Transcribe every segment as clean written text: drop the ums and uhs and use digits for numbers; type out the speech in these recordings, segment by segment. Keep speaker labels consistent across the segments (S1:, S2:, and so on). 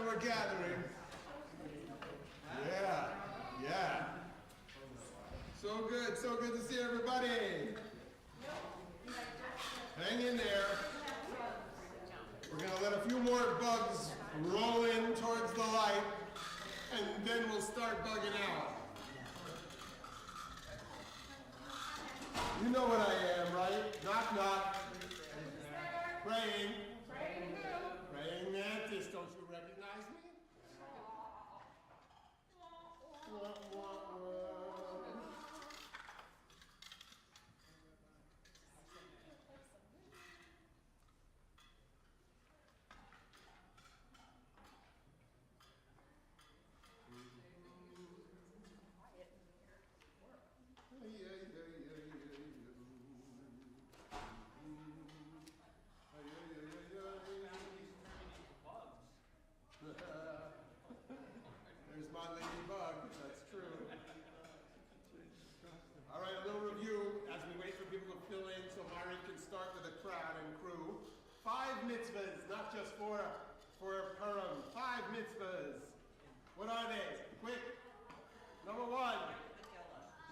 S1: we're gathering. Yeah. So good to see everybody. Hang in there. We're going to let a few more bugs roll in towards the light, and then we'll start bugging out. You know what I am, right? Knock, knock. Praying. Praying mantis. Don't you recognize me? There's my ladybug, that's true. All right, a little review as we wait for people to fill in so Mari can start with the crowd and crew. 5 mitzvahs, not just for Purim. 5 mitzvahs. What are they? Quick. Number 1,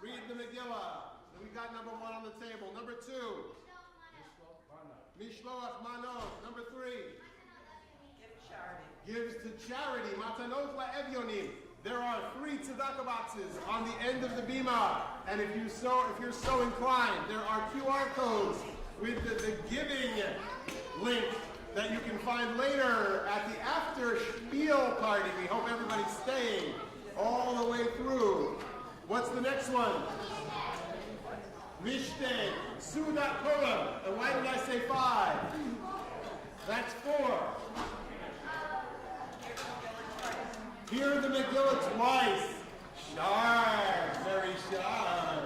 S1: read the Megillah. We got number 1 on the table. Number 2, Mishloach Manot. Number 3, gives to charity. Matanot la'evyonim. There are 3 tzedakah boxes on the end of the bima, and if you're so inclined, there are QR codes with the giving link that you can find later at the after spiel party. We hope everybody's staying all the way through. What's the next one? Mishteh, Sudat Purim. And why did I say 5? That's 4. Hear the Megillah twice. Sharp, very sharp.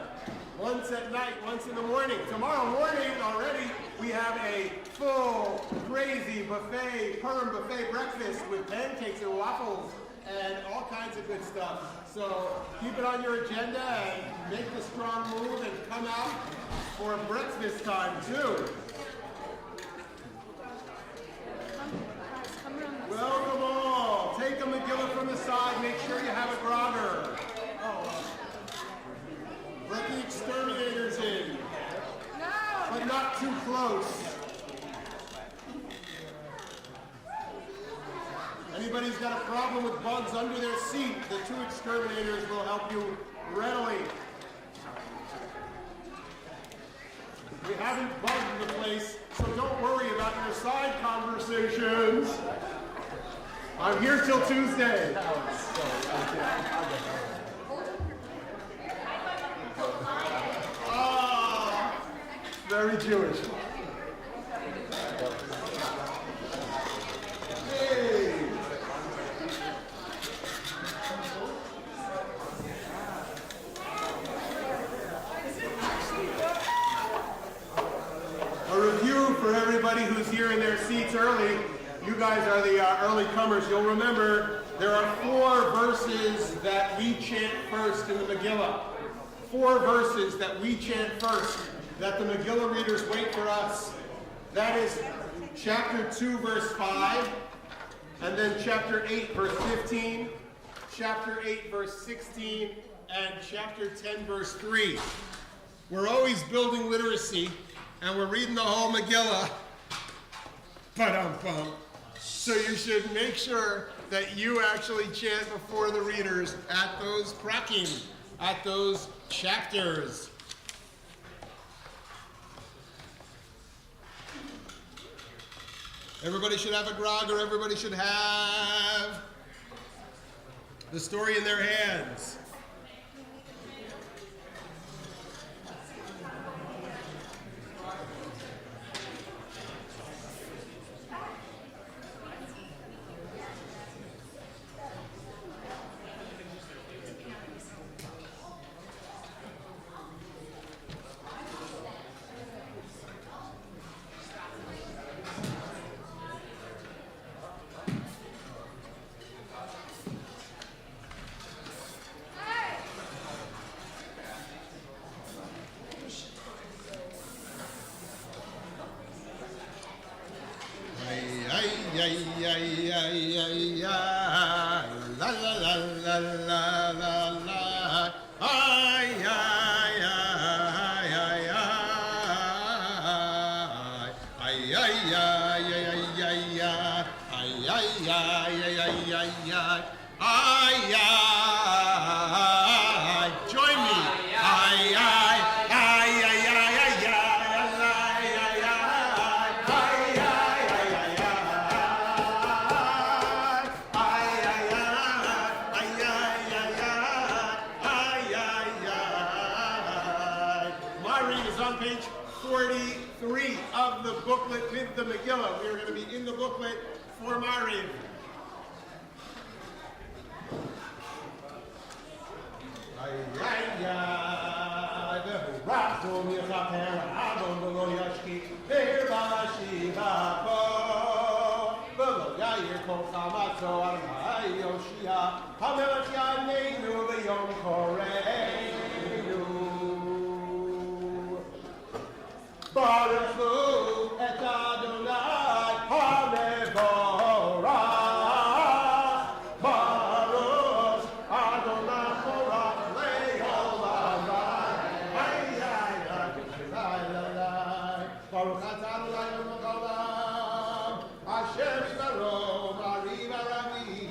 S1: Once at night, once in the morning. Tomorrow morning already, we have a full, crazy buffet, Purim buffet breakfast with pancakes and waffles and all kinds of good stuff. So keep it on your agenda and make the strong move and come out for breakfast time too. Welcome all. Take a Megillah from the side. Make sure you have a grogger. Let the exterminators in. But not too close. Anybody's got a problem with bugs under their seat, the 2 exterminators will help you readily. We haven't bugged the place, so don't worry about your side conversations. I'm here till Tuesday. Very Jewish. Hey. A review for everybody who's here in their seats early. You guys are the early comers. You'll remember there are 4 verses that we chant first in the Megillah. 4 verses that we chant first, that the Megillah readers wait for us. That is chapter 2, verse 5, and then chapter 8, verse 15, chapter 8, verse 16, and chapter 10, verse 3. We're always building literacy, and we're reading the whole Megillah. Ba-dum-bum. So you should make sure that you actually chant before the readers at those prakim, at those chapters. Everybody should have a grog, or everybody should have the story in their hands. la la la la la la la. Ay, ay, ay, ay, ay, ay, ay, ay, ay, ay, ay, ay, ay, join me. Ay, ay, ay, ay, ay, my read is on page 43 of the booklet with the Megillah. We are going to be in the booklet for Mariv. Baruch et Adonai HaMevorach, Baruch Adonai Borach Le'olam. Baruch atah Adonai L'Olam, Asher Yisrael Mariv Aravim.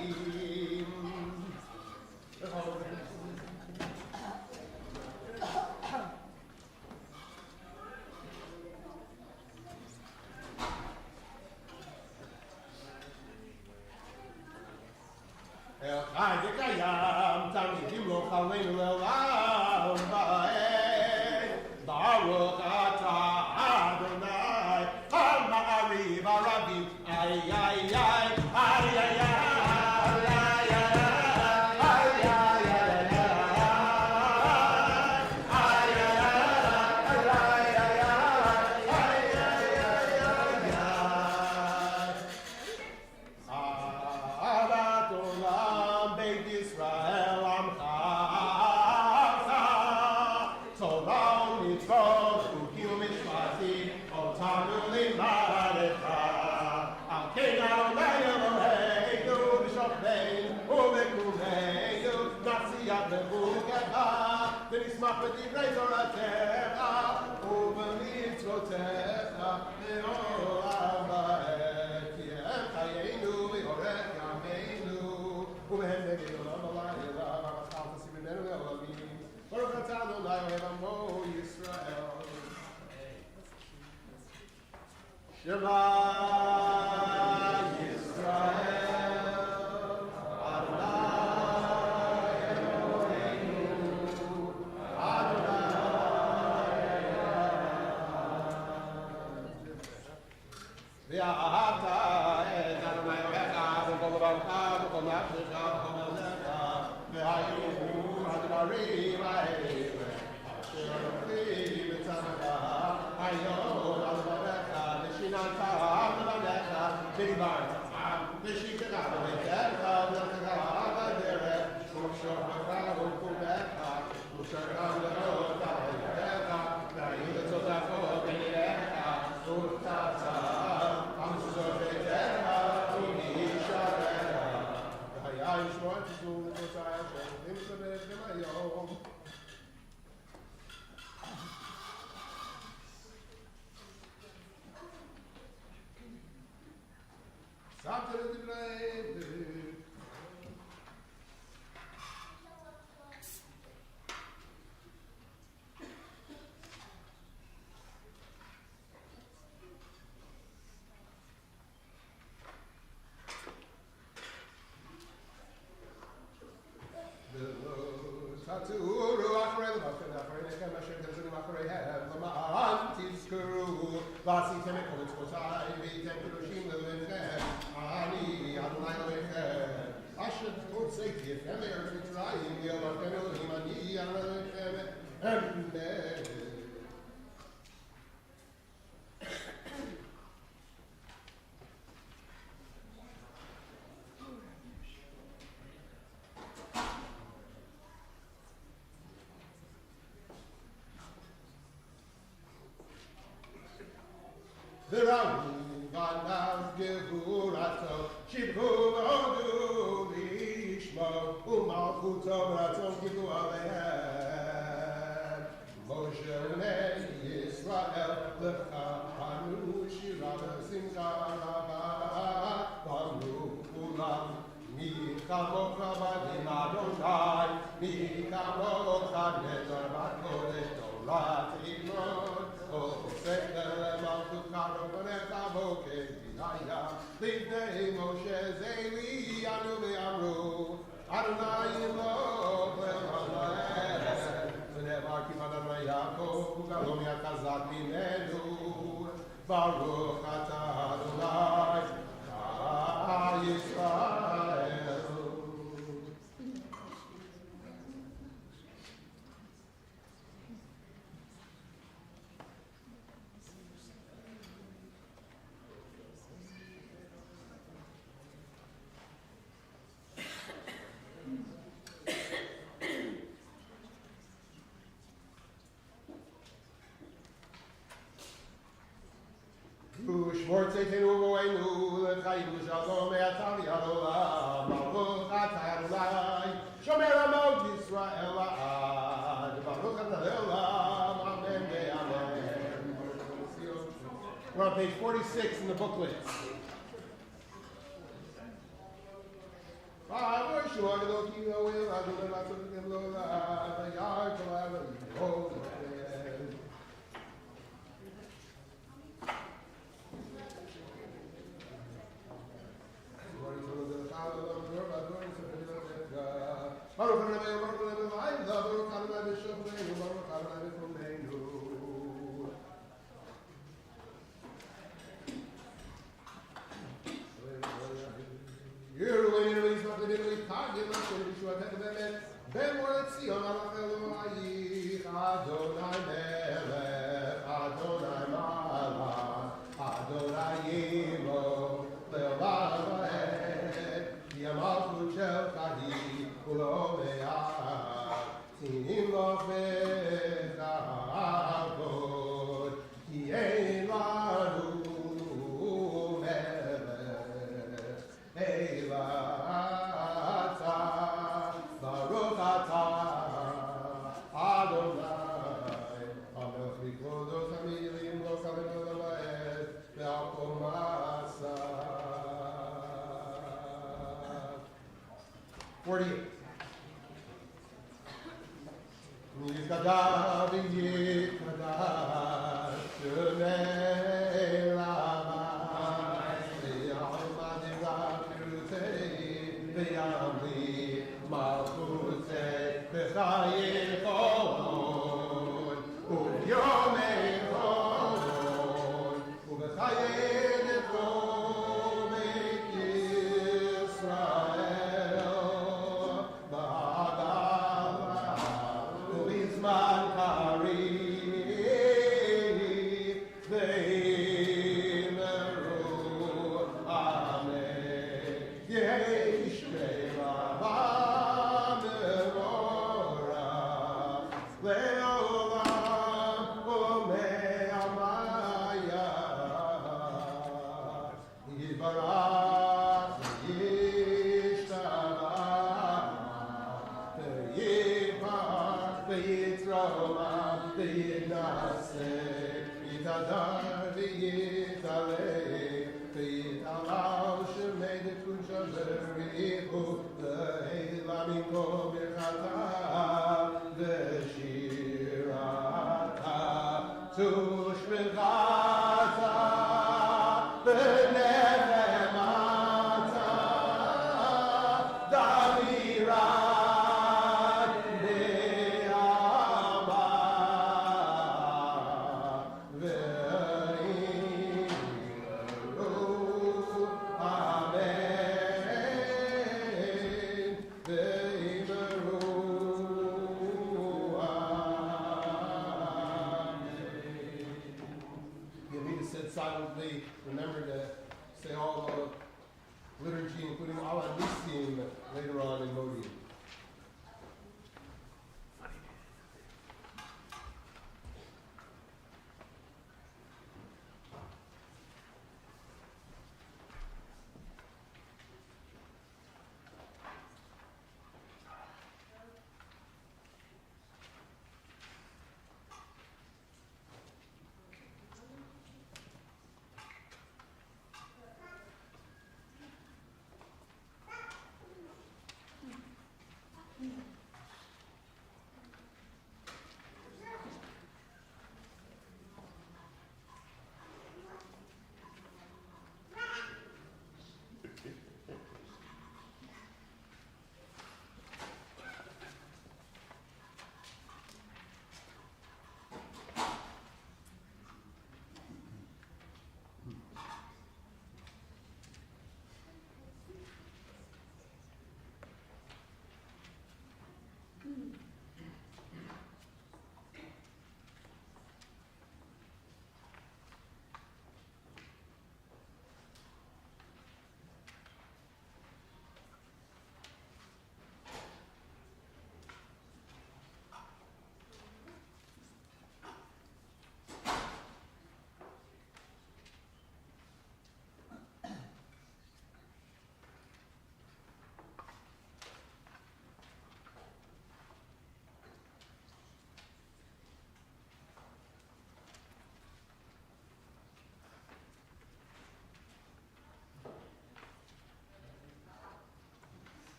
S1: El Chai V'Kayam Tamidim Lo Chaleinu Le'olam Va'ed Baruch atah Adonai HaMa'ariv Aravim. Ay, ay, ay, ay, ay, ay. Shema Yisrael, Adonai Eloheinu, Adonai Ve'ahavta et Adonai Elohecha b'kol levavecha b'kol nafshecha b'kol levecha ve'hayu hadvarim ha'eleh asher ofrim b'tzamecha hayom al levavecha v'shinantam levavecha v'dibartam v'shikacham v'techa v'lechacha v'derech u'shorcha u'kubecha u'shorcham le'ota v'lecha v'hayu le'tzotacho v'lecha u'tata V'rahu v'anav gevurato Baruch atah Adonai, Yisrael. We're on page 46 in the booklet. Remember to say all the liturgy, including Al Anisim, later on in Modi.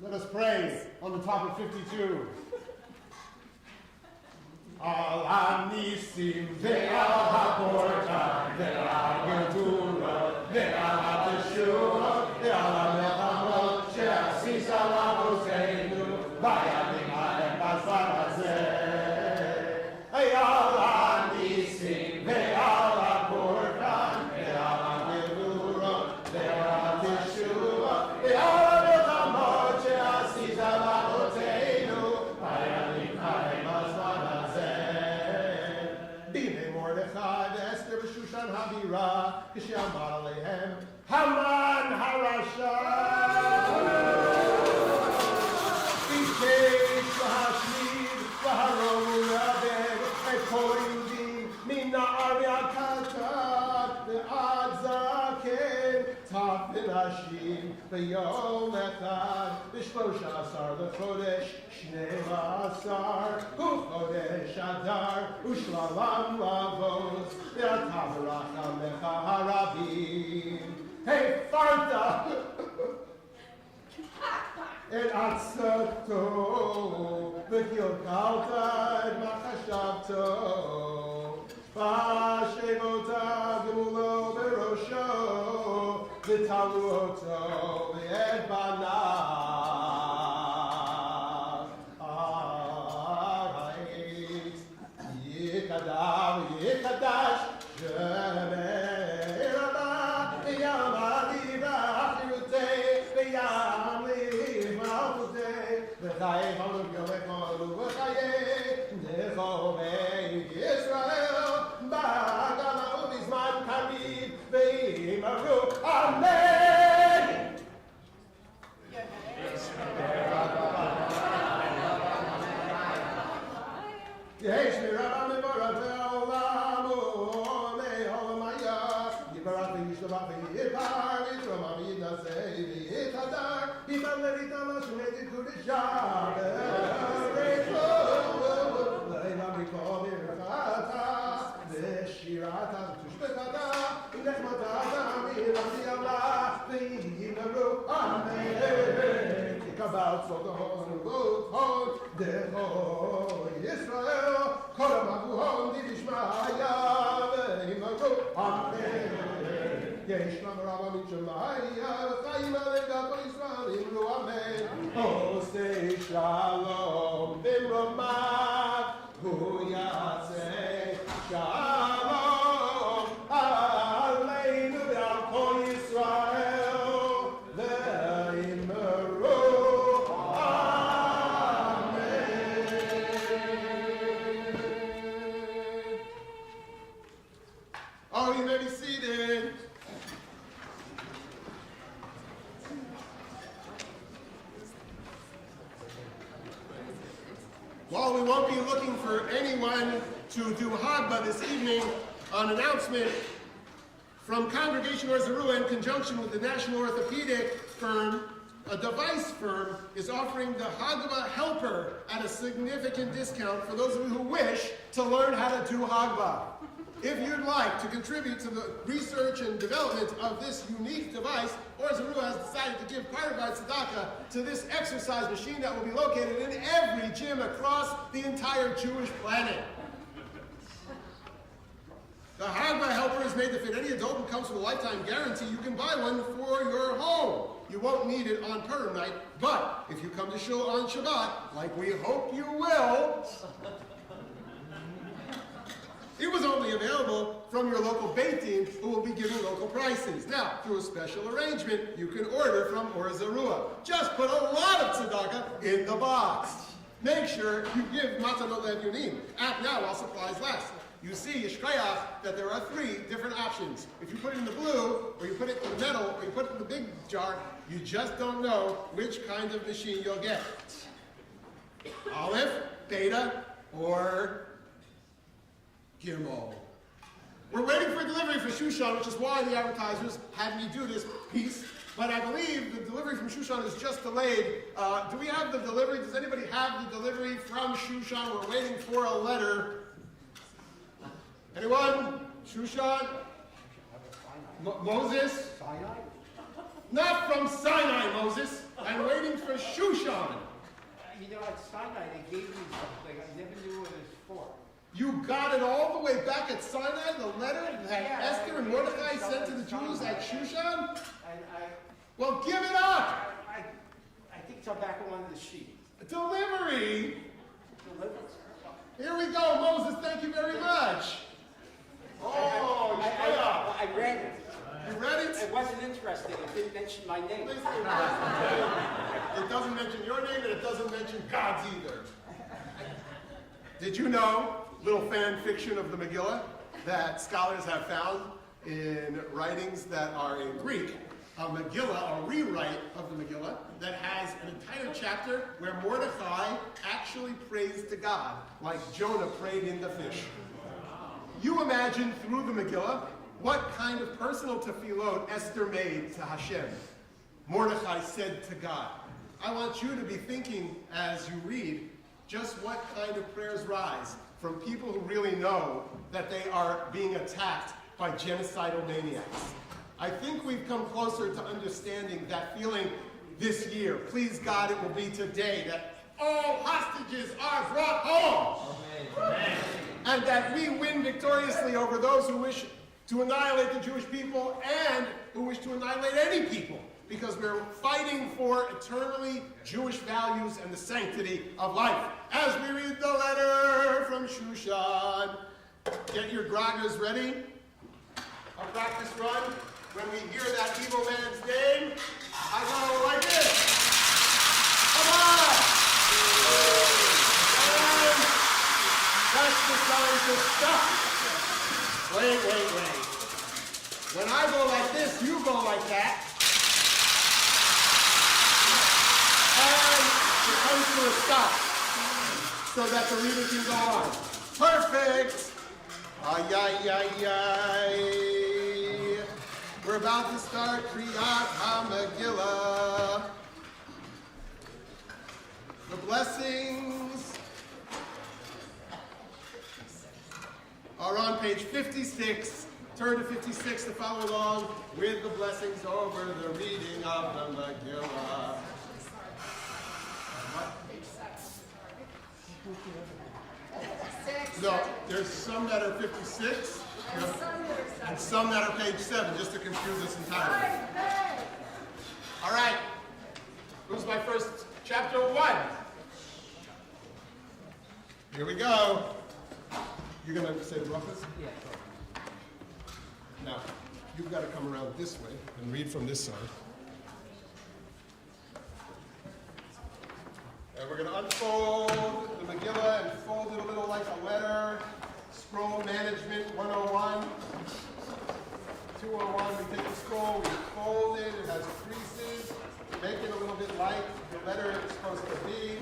S1: Let us pray on the top of 52. Al Anisim ve'al haporta ve'al gedura ve'al hateshua ve'al hamechamot she'asis al avoteinu v'yadim ha'em b'zman hazeh. Al Anisim ve'al haporta ve'al gedura ve'al hateshua ve'al hamechamot she'asis al avoteinu v'yadim ha'em b'zman Shushan Havira, Kishamar Alehem, Haman Harasha, Bishesh Vahashmid, Vaharon Rabeg, Ekoyudim, Mina Ariakata, the Adzaken, Tafin Hashim, the Yom Echad, the Shlosha Asar, the Chodesh, Shneva Asar, Uchodesh Adar, Ushlalam Lavos, the Atavaracham Mecha Harabim. Hey, Farta! Et Atzato, the Gilgalta, et Machashavto, Vashevota, the Mulo, the Rosho, the Taluoto, the Edbana. Yikadash, Shemei Rabah, Yam Aliva, Achirutei, Yam Liv Malchutei, V'chayei Maluk Yomekolu, V'chayei, Nechovei Yisrael, Ba'agama Ubizman Karid, V'imaru, Amen! Yesh Mirabah Mevorah Ve'olam Me'olamaya Yibarach V'yishtabach V'yipar V'yitrom V'yitnasei V'yitadar Yitam Leritam Ashmedit Kudishah V'recho Le'imam Riko V'yirchata V'shirata V'tushbekata V'nechmatata V'yiram V'yamla V'yimaru Amen Yikabal Tzodon V'ukhon Decho Israel, Koramavuhon, Didishmaya, Vehimaru, Amen. Yeshlam Rabba Michamaya, Chaim Alegato Israel, Imru, Amen. Osei Shalom, Bimromah, Hu Yaseh Shalom, Aleinu Ve'al Kol Yisrael, Vehimaru. Oh, you may be seated. While we won't be looking for anyone to do Hagba this evening, an announcement from Congregation Or Zarua in conjunction with the National Orthopedic Firm, a device firm, is offering the Hagba helper at a significant discount for those of you who wish to learn how to do Hagba. If you'd like to contribute to the research and development of this unique device, Or Zarua has decided to give part of our tzedakah to this exercise machine that will be located in every gym across the entire Jewish planet. The Hagba helper is made to fit any adult and comes with a lifetime guarantee. You can buy one for your home. You won't need it on Purim night, but if you come to shul on Shabbat, like we hope you will, it was only available from your local Beit Din, who will be giving local prices. Now, through a special arrangement, you can order from Or Zarua. Just put a lot of tzedakah in the box. Make sure you give matanot le'evunim. Act now while supplies last. You see, Yishkayach, that there are 3 different options. If you put it in the blue, or you put it in the metal, or you put it in the big jar, you just don't know which kind of machine you'll get. Aleph, Beta, or Gimel. We're waiting for delivery for Shushan, which is why the advertisers had me do this piece. But I believe the delivery from Shushan is just delayed. Do we have the delivery? Does anybody have the delivery from Shushan? We're waiting for a letter. Anyone? Shushan? Moses? Sinai? Not from Sinai, Moses. I'm waiting for Shushan.
S2: You know, at Sinai, they gave me something. I never knew what it was for.
S1: You got it all the way back at Sinai, the letter that Esther and Mordecai sent to the Jews at Shushan? Well, give it up!
S2: I think it's back on the sheet.
S1: Delivery! Here we go, Moses, thank you very much. Oh,
S2: I read it.
S1: You read it?
S2: It wasn't interesting. It didn't mention my name.
S1: It doesn't mention your name, and it doesn't mention God's either. Did you know, little fan fiction of the Megillah, that scholars have found in writings that are in Greek, a Megillah, a rewrite of the Megillah, that has an entire chapter where Mordecai actually prays to God, like Jonah prayed in the fish. You imagine through the Megillah what kind of personal tefillot Esther made to Hashem. Mordecai said to God. I want you to be thinking as you read just what kind of prayers rise from people who really know that they are being attacked by genocidal maniacs. I think we've come closer to understanding that feeling this year. Please God, it will be today that all hostages are brought home. Amen. And that we win victoriously over those who wish to annihilate the Jewish people and who wish to annihilate any people, because we're fighting for eternally Jewish values and the sanctity of life. As we read the letter from Shushan, get your gragas ready. A practice run. When we hear that evil man's name, I go like this. Come on! And that's the scientist stuff. Wait. When I go like this, you go like that. And it comes to a stop so that the reader can go on. Perfect! Ay. We're about to start Kriyat HaMegillah. The blessings are on page 56. Turn to 56 to follow along with the blessings over the reading of the Megillah. No, there's some that are 56 and some that are page 7, just to confuse us entirely. All right, who's my first? Chapter 1. Here we go. You're going to say the brachas?
S2: Yeah.
S1: Now, you've got to come around this way and read from this side. And we're going to unfold the Megillah and fold it a little like a letter. Scroll management 101. 201, we take the scroll, we fold it, it has creases. Make it a little bit like the letter is supposed to be.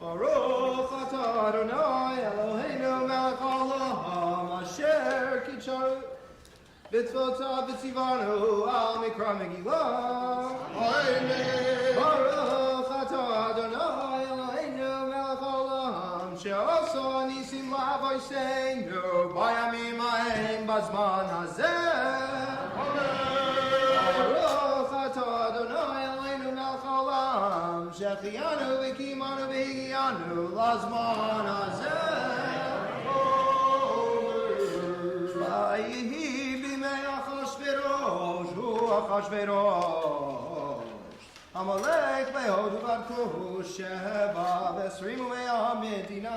S3: Baruch atah Adonai Eloheinu melech haolam asher kitshanu b'tzvotav v'tzivanu al mikra Megillah.
S1: Amen.
S3: Baruch atah Adonai Eloheinu melech haolam she'oso nisim la'avoseinu bayamim ha'em bazman hazeh. Baruch atah Adonai Eloheinu melech haolam she'chiyanu v'kimanu v'higianu lazman hazeh. Vayihi b'mei Achashverosh hu Achashverosh Amalek be'hodu v'adkuhu sheva v'esrimu me'amedina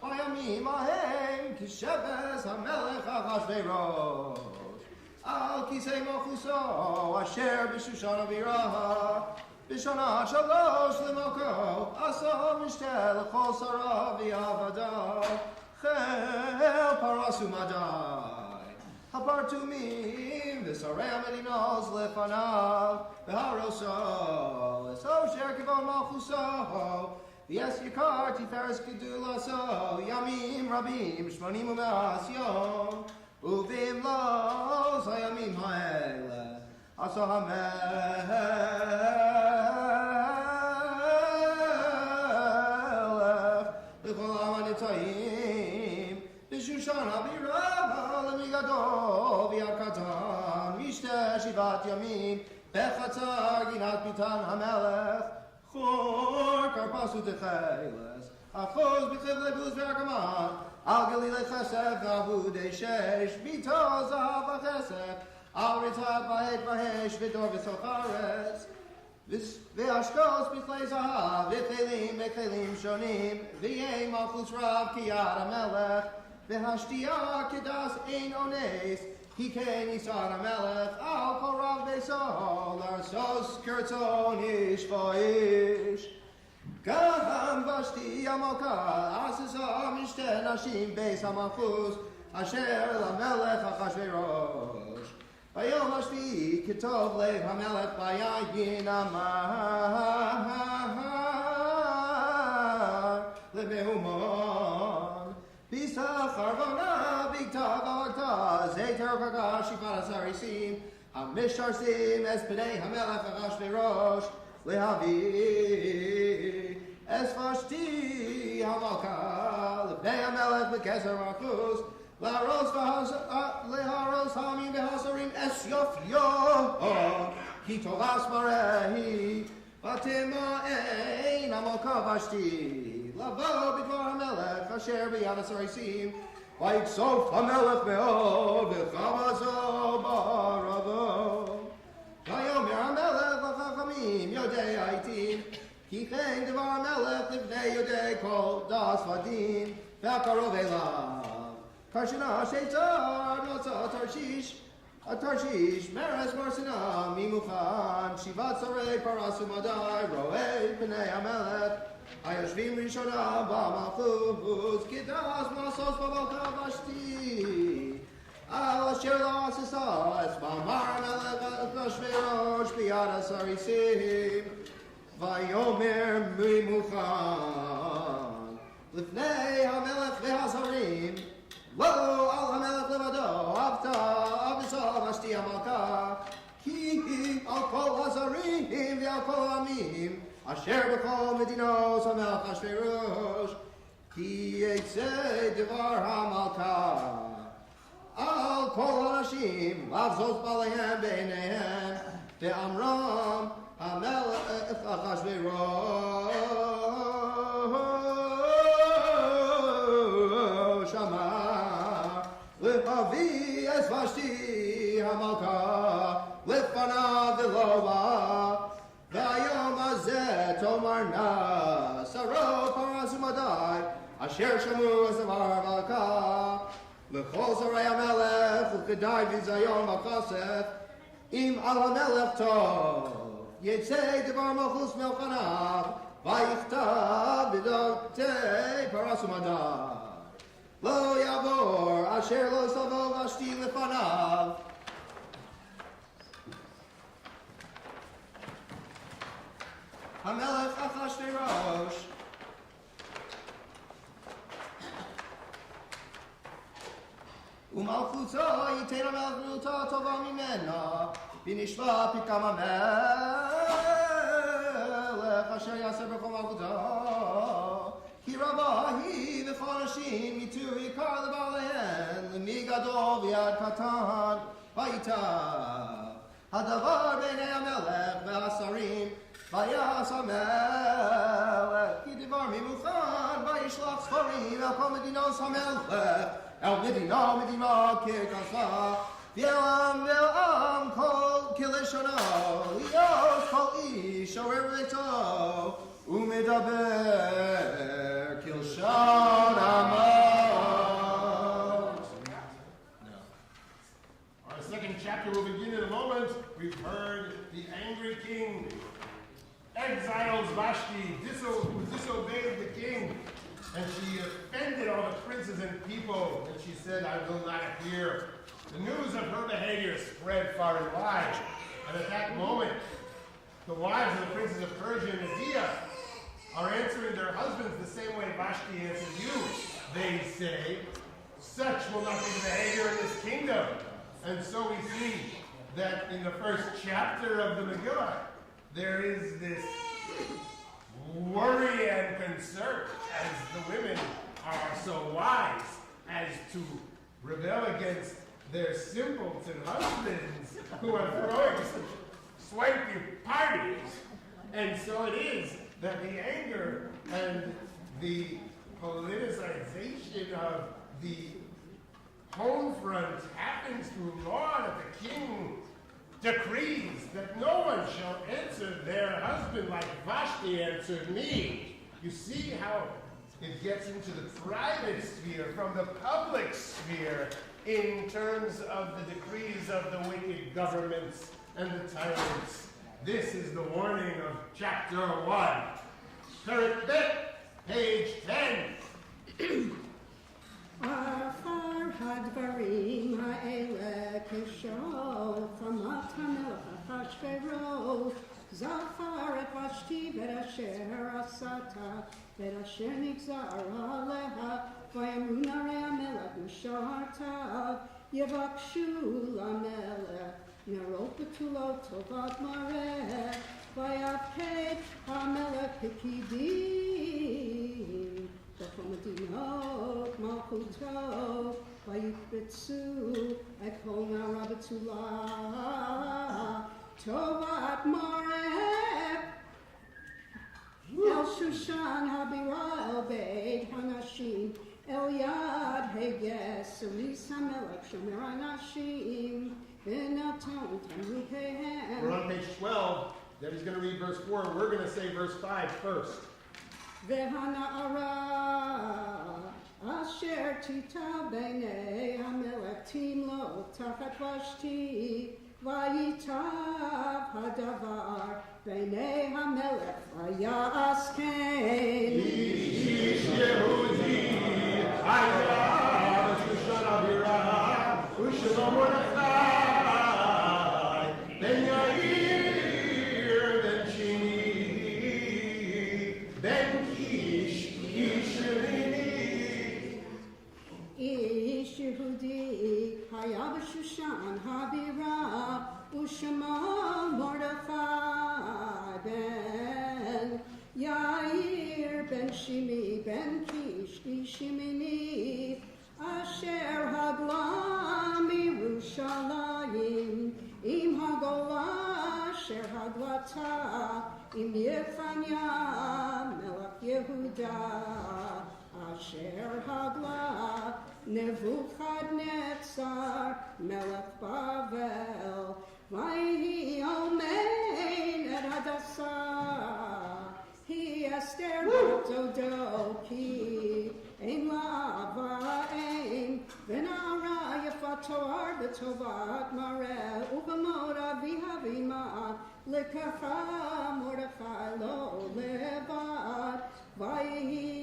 S3: v'yamim ahem kisheves hamelech Achashverosh al kisei mochuso asher b'Shushan aviraha b'shana shalosh l'moko aso mishtel l'chol sarav v'yavada chel parasu madai הפרטומים ושרי המדינות לפניו והרוסו אשר כבוד מלכוסו ויש יקר תפארת גדולתו ימים רבים 80 ומאה יום ובמלוא הימים האלה עשה המלך לכל המנתאים בשושן הבירה למגדול ויד קטן משתה 7 ימים בחצר גינת ביתן המלך חור כרפסות החילס אחוז בחבלי בוז והגמד על גלילי חסף ועבודי שש ביתו זהב וכסף על רצת בעת והש ודור וסוף הארץ והשקוס בכלי זהב וכלים בכלים שונים ויהי מלכות רב כיד המלך והשתייה כדס אין אונס כי כן יסד המלך על כל רב ביתו לארצוס כרצון איש ואיש גם ושתי המלכה עשתה משתה נשים בית המלכות אשר למלך אחשוורוש ביום השביעי כתוב לב המלך ביין אמר למהומן בשכר בנה בכתב הגתה זיתר קרקע 17 איסים המשרסים את פני המלך אחשוורוש להביא את ושתי המלכה לפני המלך בכסר מלכות להרוס העמים והשרים את יופיו כי תורס מראה היא ותמאן המלכה ושתי לבוא בדבר המלך אשר ביד הסריסים ויצוף המלך מאוד וחבזו ברבו ויאמר המלך לחכמים יודעי העתים כי כן דבר המלך לפני יודעי כל דס ודין והקרוב אליו כשנה שיצר נוצא התרשיש מרס מרסנה ממוכן 7 שרי פרס ומדי רואה פני המלך היושבים ראשונה במלכות כדס מלסוס במלכה ושתי על אשר לא עשתה את מאמר המלך אחשוורוש ביד הסריסים ויאמר ממוכן לפני המלך והשרים לא על המלך לבדו אבצה ושתי המלכה כי על כל השרים ועל כל העמים אשר בכל מדינות המלך אחשוורוש כי יצא דבר המלכה על כל האנשים לבזוז בעליהם בעיניהם ואמרם המלך אחשוורוש אמר להביא את ושתי המלכה לפניו ולובה והיום הזה תאמרנה שרו פרס ומדי אשר שמעו את דבר המלכה לכל שרי המלך וכדאי ביזיון וכסף אם על המלך טוב יצא דבר מלכות מלפניו ויכתב בדרכי פרס ומדי לא יעבור אשר לא סבו ושתי לפניו המלך אחשוורוש ומלכותו ייתן המלך גדולתו טובה ממנה ונשבע פתגם המלך אשר יעשה בכל מלכותו כי רבה היא וכל נשים ייתנו יקר לבעליהן למי גדול ויד קטן ויטב הדבר בעיני המלך והשרים ויעש המלך כי דבר ממוכן וישלח ספרים אל כל מדינות המלך אל מדינה ככסה ועם כל כלשונו להיות כל איש עורר ביתו ומדבר כלשון עמו.
S1: Our second chapter will begin in a moment. We've heard the angry king exiles Vashti, who disobeyed the king, And she offended all the princes and people, and she said, I will not appear. The news of her behavior spread far and wide. And at that moment, the wives of the princes of Persia and Media are answering their husbands the same way Vashti answered you. They say, such will not be the behavior in this kingdom. And so we see that in the first chapter of the Megillah, there is this worry and concern as the women are so wise as to rebel against their simpleton husbands who are throwing swanky parties. And so it is that the anger and the politicization of the home front happens through law that the king decrees that no one shall answer their husband like Vashti answered me. You see how it gets into the private sphere from the public sphere in terms of the decrees of the wicked governments and the tyrants. This is the warning of chapter 1. Perek Bet, page 10.
S4: Afar hadvarim ha'ele kishol chamat hamelech Achashverosh zafar et Vashti v'asher asata v'asher nigzar aleha v'yamru narei hamelech mishartav yevakshu lamelech narot betulo tovat mareh v'yavked hamelech hikidim Medinot Malchuto Vayikbetsu Ekol Nara Betula Tovat Mareh El Shushan Habira El Beit Hanashim El Yad Heges Elis HaMelech Shomer HaNashim Benaton Tamrukehem.
S1: We're on page 12. Debbie's going to read verse 4. We're going to say verse 5 first.
S4: Vehana'ara asher tita b'nei hamelech timlo tachat Vashti vayitav hadavar b'nei hamelech vayasken
S1: Ish Yehudi hayah Shushan Abira Ushalom Mordechai Ben Yair Ben Shimi Ben
S4: Ish Yehudi haya b'Shushan habira u'shema Mordechai ben Yair ben Shimi ben Kish Ishimini asher hagla mirushalayim im hagola asher haglata im Yefanya melech Yehuda Asher Hagla Nebuchadnezzar Melech Bavel Vayhi Omein Et Hadassah Hi Esther Dodo Ki Ein Lava Ein Venara Yafatoar Betovat Mareh Ubamora Vihavima Lekacha Mordechai Lo Levad Vayhi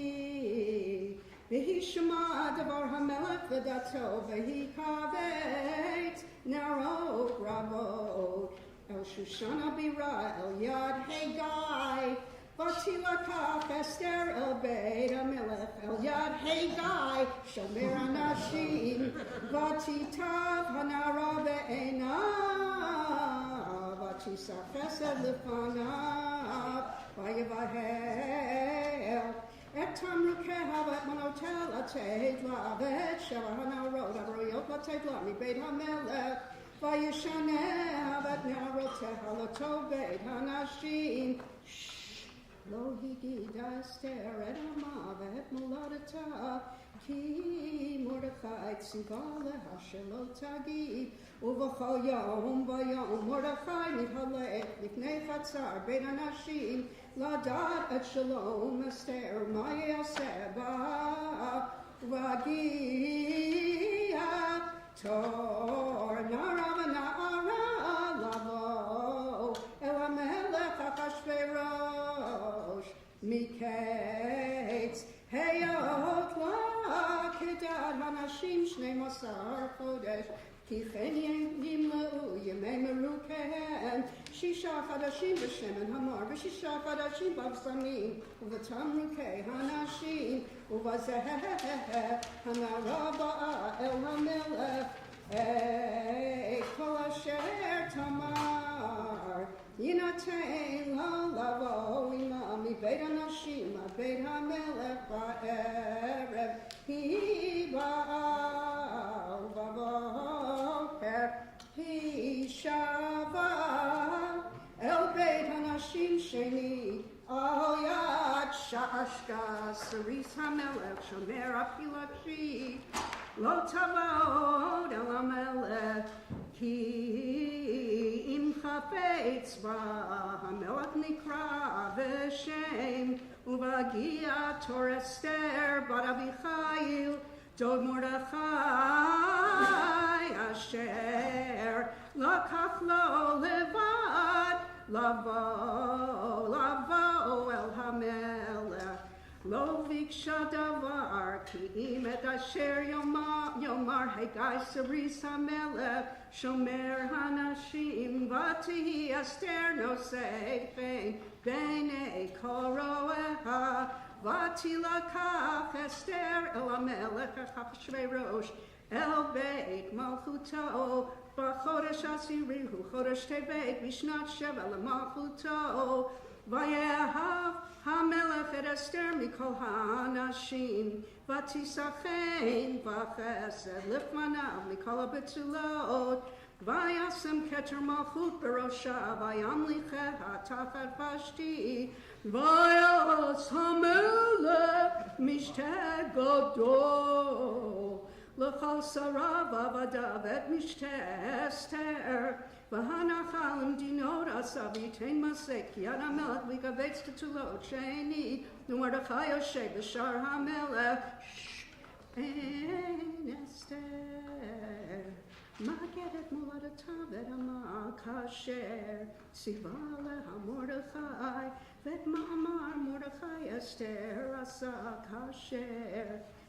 S4: Vehi Shema Davar HaMelech V'dato Vehi Kavet Narot Ravo El Shushana Bira El Yad Hegai Vatilakach Esther El Beit HaMelech El Yad Hegai Shomer HaNashim Vatitav Hanara Be'enav Vatisach Chesed Lefanav Vayavahel Et Tamrukeha Vet Monotel Atedla Vet Shavahana Rod Avroyot Vatedla Mi Beit HaMelech Vayishaneh Vet Naroteha Lato Beit HaNashim Lo Higid Esther Et Hama Vet Moladata Ki Mordechai Tziva Leha Shelo Tagid Uvachol Yom Vayom Mordechai Nithalech Lifnei Chatzar Beit HaNashim Ladat Et Shalom Esther Maya Seba Vagia Tor Nara Nara Lavo El HaMelech Achashverosh Miketz Heyo Vedat Hanashim Shnei Masar Chodesh כי כן ימלאו ימי מרוקן 6 חודשים בשמן המר ו6 חודשים בבשמים ובתמרוקי הנשים ובזה הנערה באה אל המלך כל אשר תמר יינתן לו לבוא עמה מבית הנשים עד בית המלך בערב היא באה ובבוקר היא שבה אל בית הנשים שני על יד שעשקה סריס המלך שומר הפילגשי לא תבוא אל המלך כי אם חפץ בה המלך נקרא בשם ובהגיע תור אסתר בת אביחיל דוד מרדכי אשר לקח לו לבד לבוא אל המלך לא ביקשה דבר כי אם את אשר יאמר הגיא סריס המלך שומר הנשים ותהי אסתר נושאת חן בעיני כל רואיה ותילקח אסתר אל המלך אחשוורוש אל בית מלכותו בחודש העשירי הוא חודש טבת בשנת 7 למלכותו ויאהב המלך את אסתר מכל האנשים ותישא חן וחסד לפניו מכל הבתולות וישם כתר מלכות בראשה וימליכה תחת פשתי ויעש המלך משתה גדול לכל שריו עבדיו את משתה אסתר והנחה למדינות עשה וייתן מסק יד המלך לקבץ תתולות שנית ומרדכי יושב בשער המלך אין אסתר מגדת מולדתה ואת עמה כאשר ציווה לה מרדכי ואת מאמר מרדכי אסתר עשה כאשר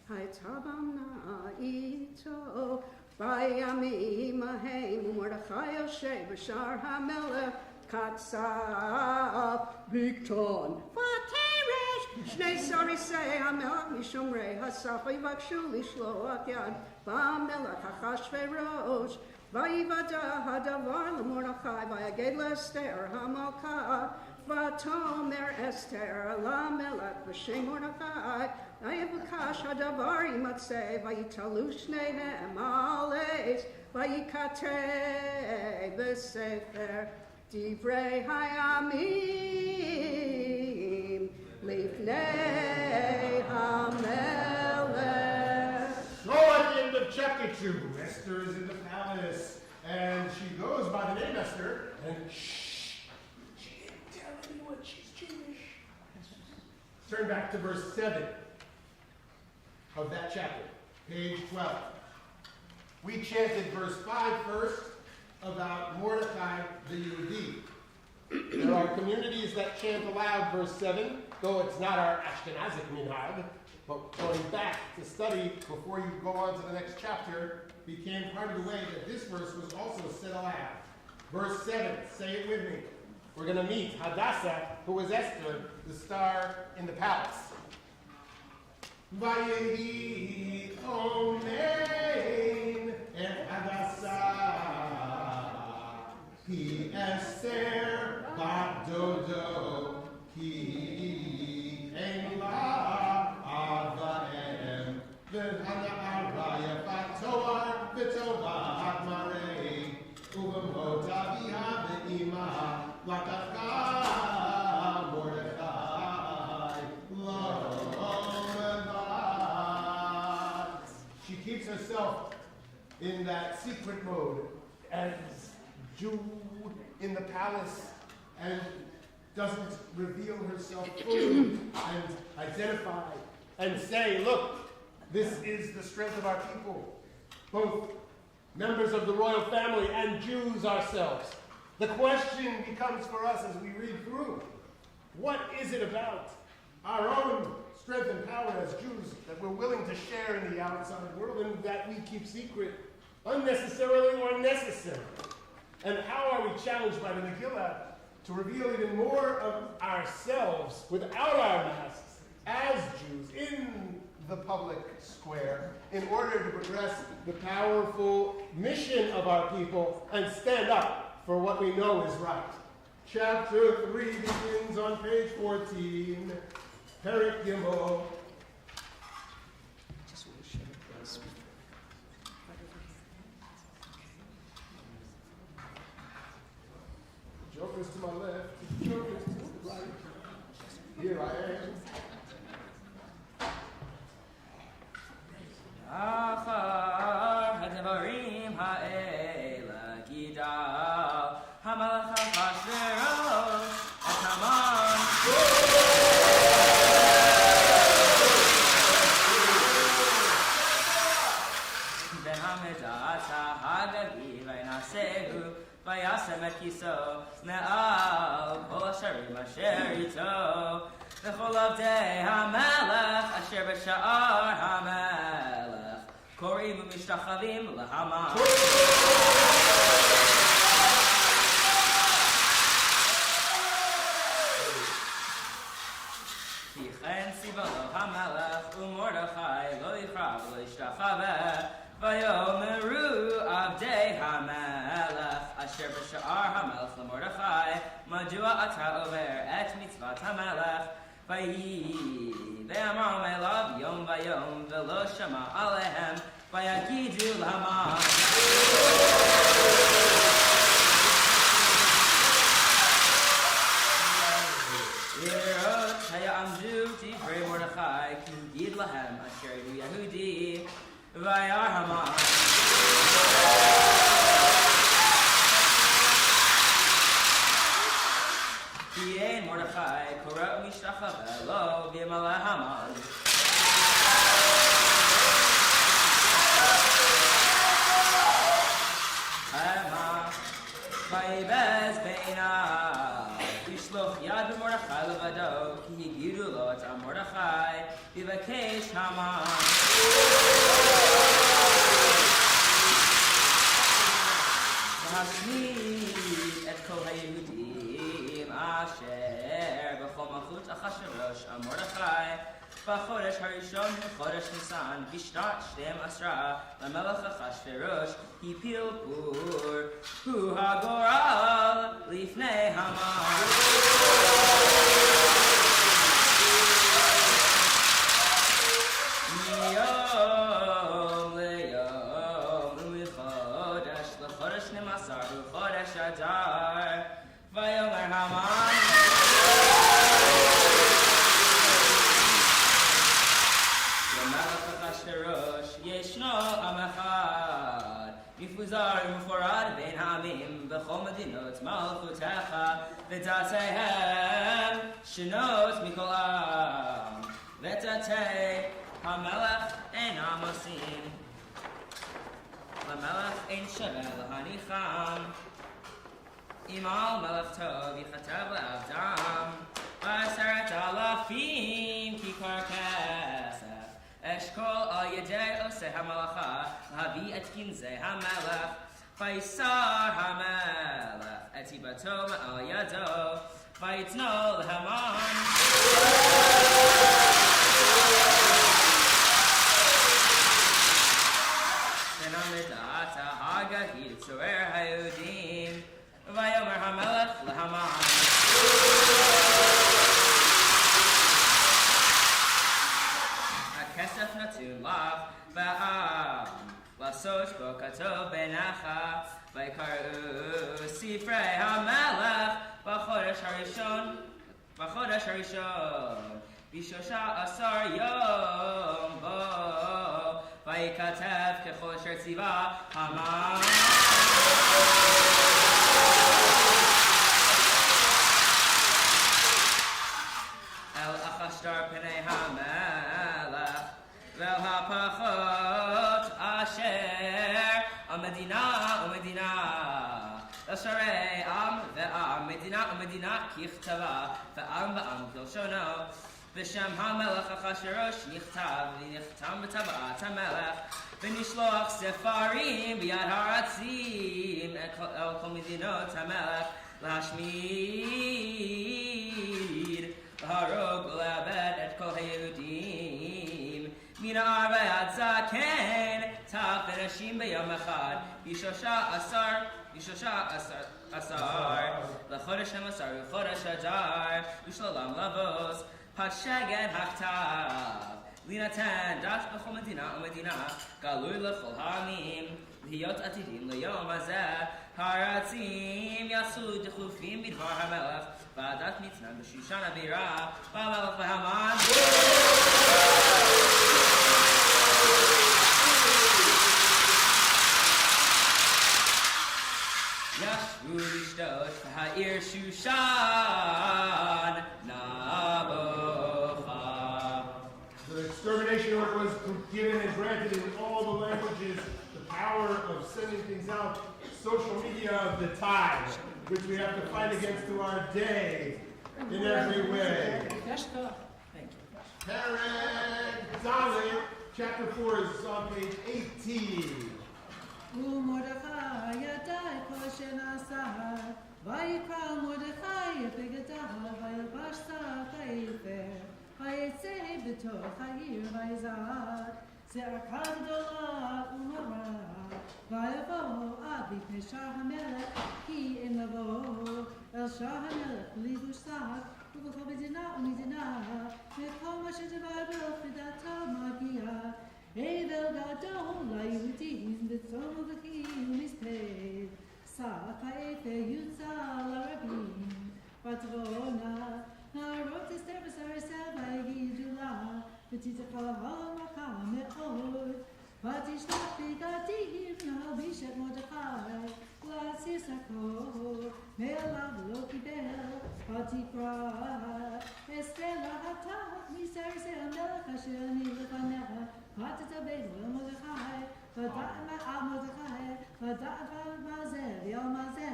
S4: הייתה בנה איתו בימים ההם ומרדכי יושב בשער המלך קצב בקטון ותרש שני סריסי המלך משומרי הסף יבקשו לשלוח יד במלך אחשוורוש ויוודע הדבר למרדכי ויגד לאסתר המלכה ותאמר אסתר למלך בשם מרדכי ויבקש הדבר יימצא ויתלו שניהם על עץ וייכתב בספר דברי הימים לפני המלך.
S1: So at the end of chapter 2, Esther is in the palace and she goes by the name Esther and she didn't tell anyone she's Jewish. Turn back to verse 7 of that chapter, page 12. We chanted verse 5 first about Mordecai the Yehudi. There are communities that chant aloud verse 7, though it's not our Ashkenazic minhag, but going back to study before you go on to the next chapter became part of the way that this verse was also said aloud. Verse 7, say it with me. We're going to meet Hadassah, who was Esther, the star in the palace. Vayehi omein et Hadassah Hi Esther bat dodo Ki ein la avaem V'hana'araya bat toar V'tova hat marei Uv'mot aviha v'ima Lakachka Mordechai Lo She keeps herself in that secret mode as Jew in the palace and doesn't reveal herself fully and identify and say, look, this is the strength of our people, both members of the royal family and Jews ourselves. The question becomes for us as we read through, what is it about our own strength and power as Jews that we're willing to share in the outside world and that we keep secret unnecessarily or necessarily? And how are we challenged by the Megillah to reveal even more of ourselves without our masks as Jews in the public square in order to progress the powerful mission of our people and stand up for what we know is right? Chapter 3 begins on page 14. Perik Gimel. Joker's to my left, Joker's to the right. Here I am.
S5: Achar hadvarim ha'ela gidal hamalach ha'ashveros et Haman ben hamidat ha'hagagi v'nasehu v'yasem et kiso me'al kol hasharim asher ito v'chol avdei hamelech asher b'sha'ar hamelech korim u'mishtachavim l'Haman. Kichen sivalo hamelech u'mordechai lo yichrav lo yishtachaveh Vayomeru avdei hamelech asher b'sha'ar hamelech l'Mordechai madua ata over et mitzvot hamelech vayi ve'amar elav yom vayom velo shama alehem vayagidu l'Haman Yirot hayamdu divrei Mordechai ki yigid lahem asher hu Yehudi Vayar Haman Kiein Mordechai Korah Mishtachaveh Lo V'Yimaleh Haman Hema Vayibez Beinav Yishloch Yad B'Mordechai Levado Ki Higidu Lo Et Mordechai V'Yivakesh Haman Hashmid et kol haYehudim asher b'chol malchut Achashverosh Mordechai b'chodesh harishon chodesh Nisan b'shtat shtem asra l'melech Achashverosh hipil pur hu hagoral lifnei Haman Adar Vayomer Haman L'melech Achashverosh Yeshno Am Echad Mifuzar U'Muforad Ben Hamim B'chol Medinot Malchutecha V'Dateihem Shenot Mikol Am V'Datei HaMelech En Amosim L'melech Ein Shaveh L'Hanicham Imal melech tov yichatev le'avdam v'aseret alafim kikar kesef eshkol al yedei oseh hamalacha l'havi et kinzei hamelech v'yisar hamelech et hibato me'al yado v'yitno l'Haman V'namidat ha'hagahid tzorer ha'yudim Vayomer Hamelech l'Haman HaKesef natun lach v'am L'asot bo katov benacha V'yikaru sifrei Hamelech B'chodesh harishon B'shosha asar yom bo V'yikatev kechol asher tziva Haman Ashtar Penei HaMelech Vel HaPachot Asher Medina Asharei Am Ve'am Medina Kichtava Ve'am Kilshono בשם המלך אחשוורוש נכתב ונחתם בטבעת המלך ונשלוח ספרים ביד הארצים אל כל מדינות המלך להשמיד להרוג ולאבד את כל היהודים מן הער ועד זקן טף ונשים ביום אחד ב13 לחודש 12 וחודש אדר ושלום לבוס פת שגן הכתב להינתן דת בכל מדינה ומדינה גלוי לכל העמים להיות עתידים ליום הזה הארצים יעשו דחופים בדבר המלך ועדת מצנן בשושן הבירה והמלך והמן ישבו לשדות והעיר שושן נבוכה.
S1: The extermination order was given and granted in all the languages. The power of sending things out, social media of the tide, which we have to fight against to our day in every way.
S5: Thank you.
S1: Perek Dalet, chapter 4 is on page 18.
S6: ומרדכי ידע את כל שנעשה, ויקרא מרדכי את בגדיו, וילבש שק האפר, ויצא בתוך העיר ויזעק, צעקה גדולה ומרה, ויבוא עד לפני שער המלך, כי אין לבוא אל שער המלך לבוש שק, ובכל מדינה ומדינה, וכל מה שדבר בדעתו מגיע, אבל גדול ליהודים בצום ובקים ומספד, שק האפר יוצא לרבים, ותבואנה נערות אסתר ושרשה ויגידו לה, ותתקל המכה מאוד, ותשלח בגדים להלביש את מרדכי, להסיר שקו, מעליו לא קיבל, ותקרא אסתר להתה מסרסי המלך אשר אני לפניה, ותתאבד אל מרדכי, ודעת על מרדכי, ודעת מה זה ויום מה זה.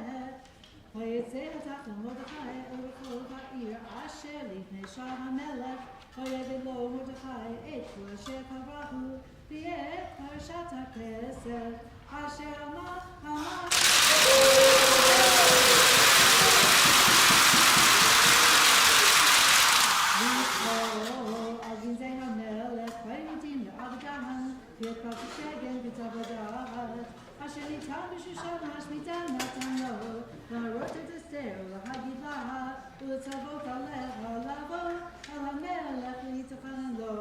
S6: ויצא התחת מרדכי אל רחוב העיר אשר לפני שער המלך, ויבד לו מרדכי את כל אשר קראו, ואת פרשת הכסף, אשר אמר על גנזי המלך, וימתין לעבדם, ואת פת השגן ותעבדת, אשר ניתן בשושן השמיטה נתן לו, להראות את אסתר ולהגיד לה, ולצוות עליה לבוא על המלך להתחנן לו,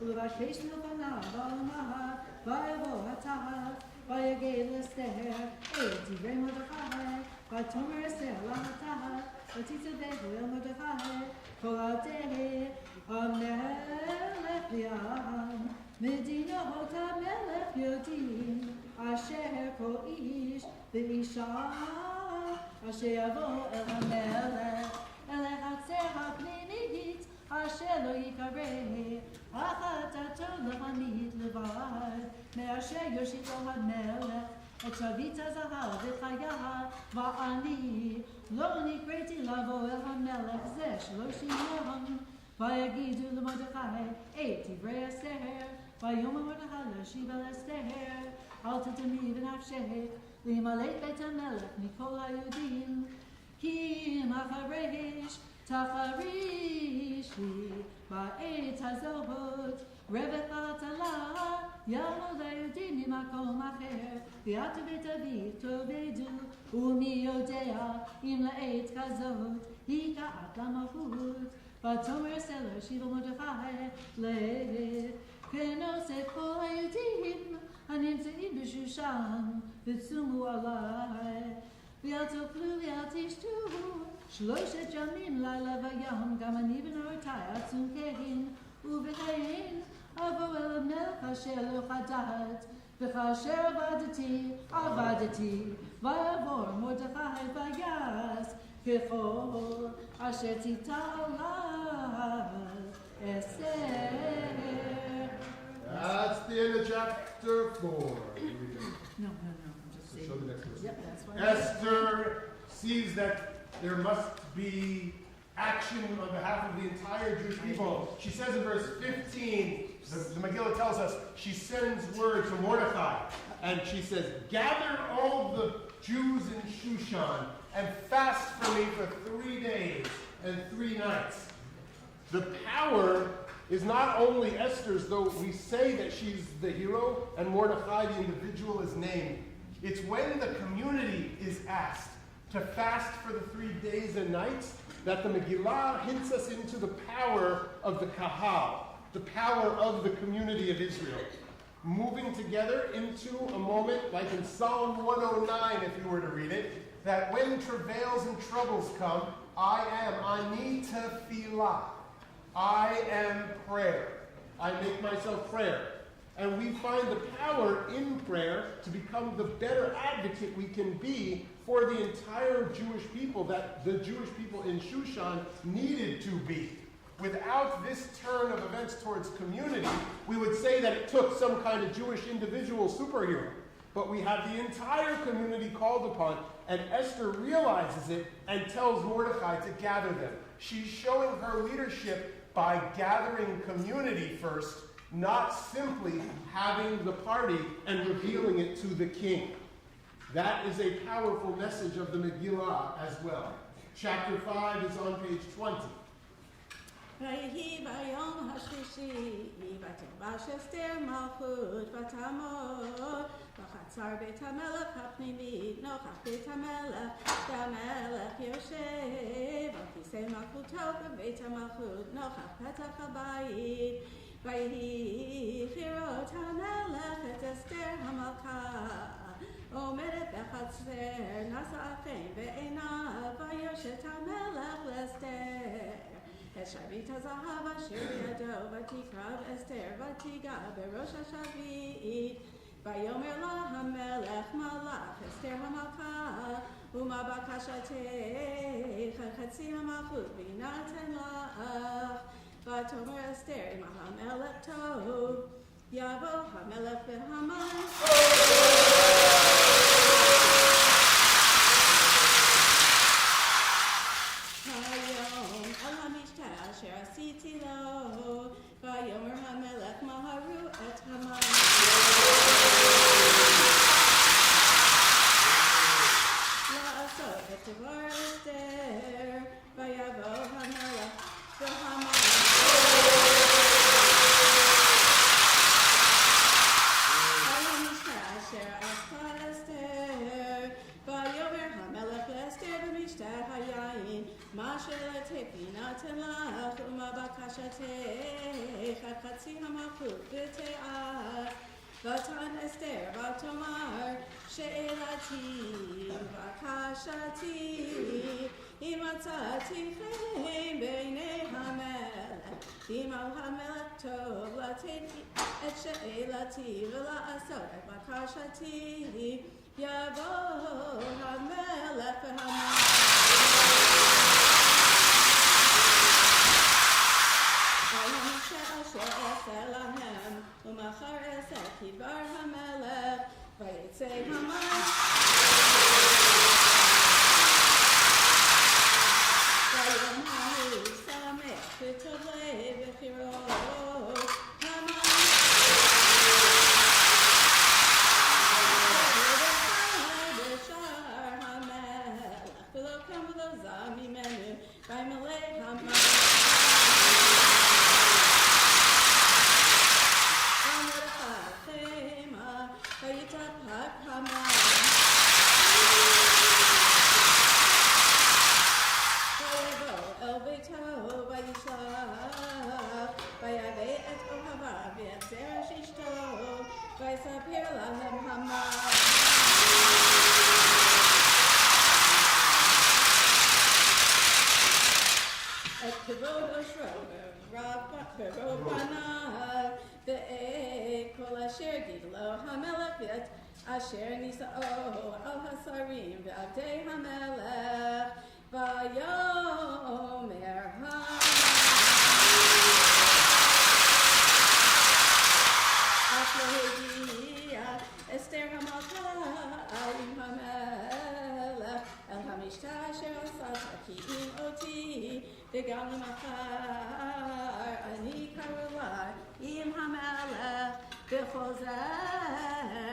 S6: ולבקש מלפניו על מה, ויבוא התחת, ויגד לאסתר את דברי מרדכי, ותאמר אסתר לתחת, ותתאבד אל מרדכי, כל הדרך המלך לים, מדינות המלך יודעים, אשר כל איש ואישה, אשר יבוא אל המלך, אל החצר הפנימית, אשר לא יקרא, החלטתו להמית לבד, מאשר יושיטו המלך, את שביט הזהב וחיה, ואני לא נקראתי לבוא אל המלך זה 30 יום, ויגידו למרדכי את דברי אסתר, ויאמר מרדכי להשיב על אסתר, אל תדמי בנפשך להימלט בית המלך מכל היהודים, כי אם אחריש תחרישי בעת הזאת, רווח עלה יעמוד ליהודים ממקום אחר, ואת ובית אבי תאבדו, ומי יודע אם לעת כזאת הגעת למלכות. ותאמר אסתר להשיב על מרדכי לכנוס את כל היהודים הנמצאים בשושן, וצומו עלי, ואל תאכלו ואל תשתו 3 ימים לילה ויום, גם אני ונערותי עצום כהן, ובכן אבוא אל המלך אשר לא חדלת, וכאשר עבדתי, ויעבור מרדכי ויעש ככל אשר ציוותה עליו אסתר.
S1: That's the end of chapter 4.
S6: No, I'm just saying.
S1: Show the next verse.
S6: Yep, that's why.
S1: Esther sees that there must be action on behalf of the entire Jewish people. She says in verse 15, the Megillah tells us, she sends word to Mordechai, and she says, gather all the Jews in Shushan and fast for me for 3 days and 3 nights. The power is not only Esther's, though we say that she's the hero and Mordechai, the individual, is named. It's when the community is asked to fast for the 3 days and nights that the Megillah hints us into the power of the Kahal, the power of the community of Israel. Moving together into a moment like in Psalm 109, if you were to read it, that when travails and troubles come, I need tefillah. I am prayer. I make myself prayer. And we find the power in prayer to become the better advocate we can be for the entire Jewish people that the Jewish people in Shushan needed to be. Without this turn of events towards community, we would say that it took some kind of Jewish individual superhero. But we have the entire community called upon, and Esther realizes it and tells Mordechai to gather them. She's showing her leadership by gathering community first, not simply having the party and revealing it to the king. That is a powerful message of the Megillah as well. Chapter 5 is on page 20.
S7: ויהי ביום השלישי, ותלבש אסתר מלכות ותעמוד בחצר בית המלך הפנימי, נוכח בית המלך, והמלך יושב על כיסא מלכותו בבית המלכות, נוכח פתח הבית. ויהי לראות המלך את אסתר המלכה, עומדת בחצר, נשא חן בעיניו, ויושת המלך לאסתר. את שרביט הזהב אשר בידו, ותקרב אסתר, ותיגע בראש השרביט. ויאמר לה המלך, מלך אסתר המלכה, ומה בקשתך? חצי המלכות ויינתן לך. ותאמר אסתר, אם המלך טוב, יבוא המלך והמן. אשר עשיתי לו, ויאמר המלך מהרו את המן. לעשות את דבר אסתר, ויבוא המלך והמן. על המשתה אשר עשתה אסתר, ויאמר המלך לאסתר במשתה היין, מה שאלתך יינתן לך, ומה בקשתך? חצי המלכות ותיעש. ותען אסתר ותאמר, שאלתי ובקשתי, אם מצאתי חן בעיני המלך, אם על המלך טוב לתת את שאלתי ולעשות את בקשתי, יבוא המלך והמן. אשר אעשה להם, ומחר אעשה כדבר המלך, ויצא המן. ויום ההוא שמח וטוב לב בחירות המן. בשער המלך, ולא קם ולא זע ממנו, וימלא המן. ויתהפך המן. ויבוא אל ביתו וישלח, ויבא את אוהביו ואת זרע אשתו, ויספר להם המן. את כבוד אושרו ברוב בניו, ואת כל אשר גידלו המלך, ואת אשר נישאו על השרים ועבדי המלך, ויאמר המן. אף לא הגיעה אסתר המלכה עם המלך אל המשתה אשר עשת כי אם אותי, וגם למחר אני קרולה עם המלך בכל זה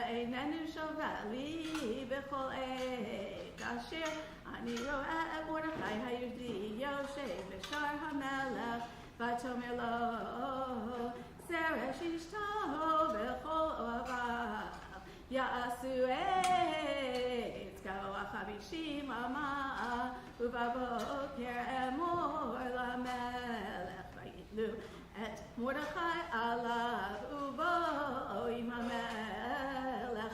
S7: איננו שווה לי בכל עת אשר אני רואה את מרדכי היהודי יושב בשער המלך ותאמר לו זרש אשתו וכל אוהביו יעשו את כוח 50 אמה ובבוקר אמור למלך ויתלו את מרדכי עליו ובואו עם המלך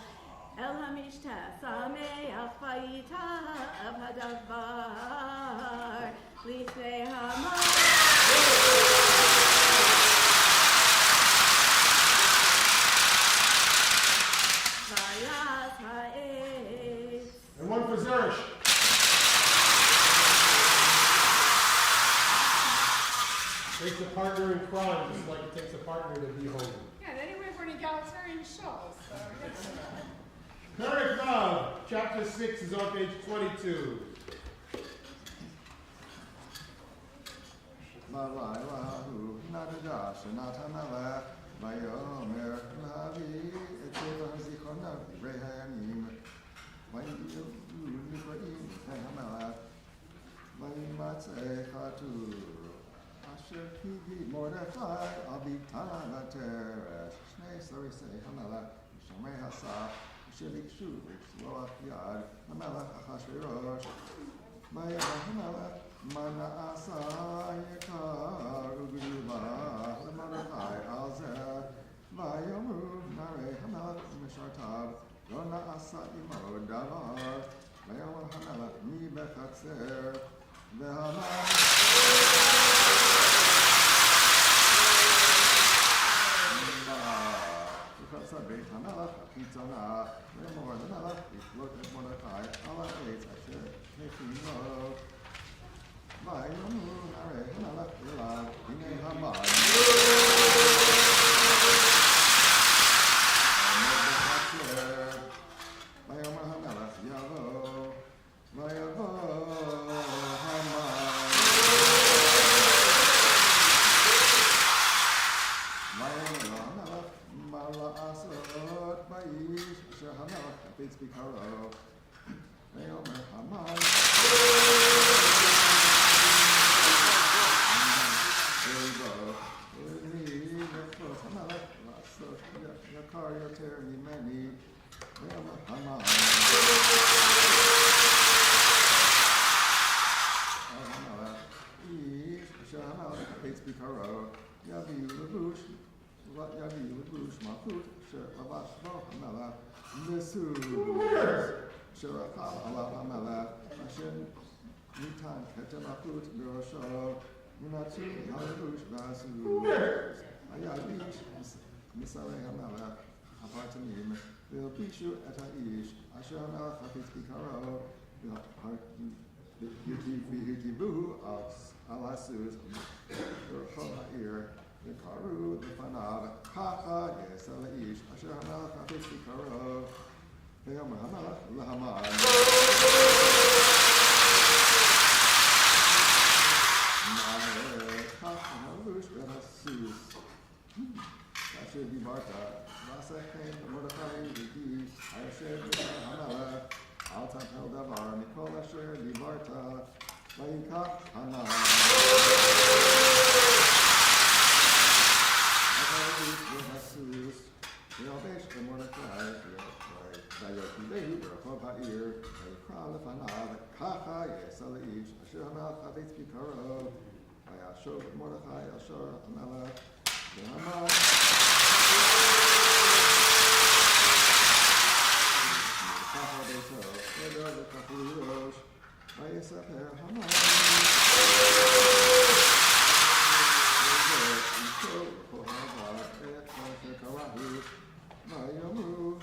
S7: אל המשתה שמח ויטב הדבר לפני המלך
S1: And one for Zeresh. Takes a partner in crime, just like it takes a partner to be holy.
S8: Yeah, and anyway, we're an egalitarian show, so yes.
S1: Perek Vav, chapter 6 is on page 22.
S3: אשר פיבי מרדכי אביטל ותרש שני סריסי המלך ושומרי הסף אשר ביקשו לצלוח יד המלך אחשוורוש ויאמר המלך מה נעשה יקר וגדולה למרדכי על זה ויאמרו נערי המלך ומשרתיו לא נעשה עמו דבר ויאמר המלך מי בחצר והמלך בית המלך החיצונה ואמור למלך לפלוט את מרדכי על העץ אשר הכינו ויאמרו נערי המלך אליו הנה המן עומד בחצר ויאמר המלך יבוא המן ויאמר לו המלך מה לעשות באיש אשר המלך חפץ ביקרו ויאמר המן ויהי לכבוד המלך לעשות יקר יותר ממני ויאמר המן המלך איש אשר המלך חפץ ביקרו יביאו לבוש מלכות שלבש בו המלך וסוס שרכב עליו המלך אשר ניתן כתר מלכות בראשו ונצו הלבוש והסוס היה איש משרי המלך הפרטנים והלבישו את האיש אשר המלך חפץ ביקרו והטיבוהו על הסוס ברחוב העיר וקראו לפניו ככה יעשה לאיש אשר המלך חפץ ביקרו ויאמר המלך להמן נערה כך הלבוש והסוס כאשר דיברת ועשה כן למרדכי יהודי היושב בפני המלך אל תטל דבר מכל אשר דיברת ויקח המן והסוס וילבש למרדכי ויקיבהו ברחוב העיר ויקרא לפניו ככה יעשה לאיש אשר המלך חפץ ביקרו וישוב מרדכי אשר המלך והמן ככה ביתו ודור וכפו ראש ויספר המן ויאמרו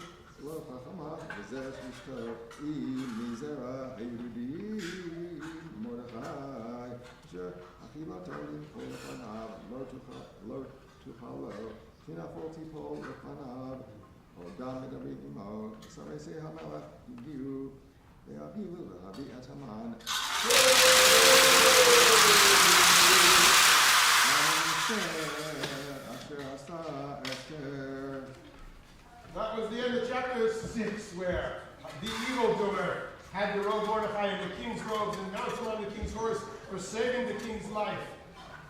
S3: לא חכמה וזרש אשתו אם מזרע היהודי מרדכי אשר אכילתו לנפול לפניו לא תוכל לו תנפול תיפול לפניו או דם מדברים עמו סרסי המלך הגיעו והביאו להביא את המן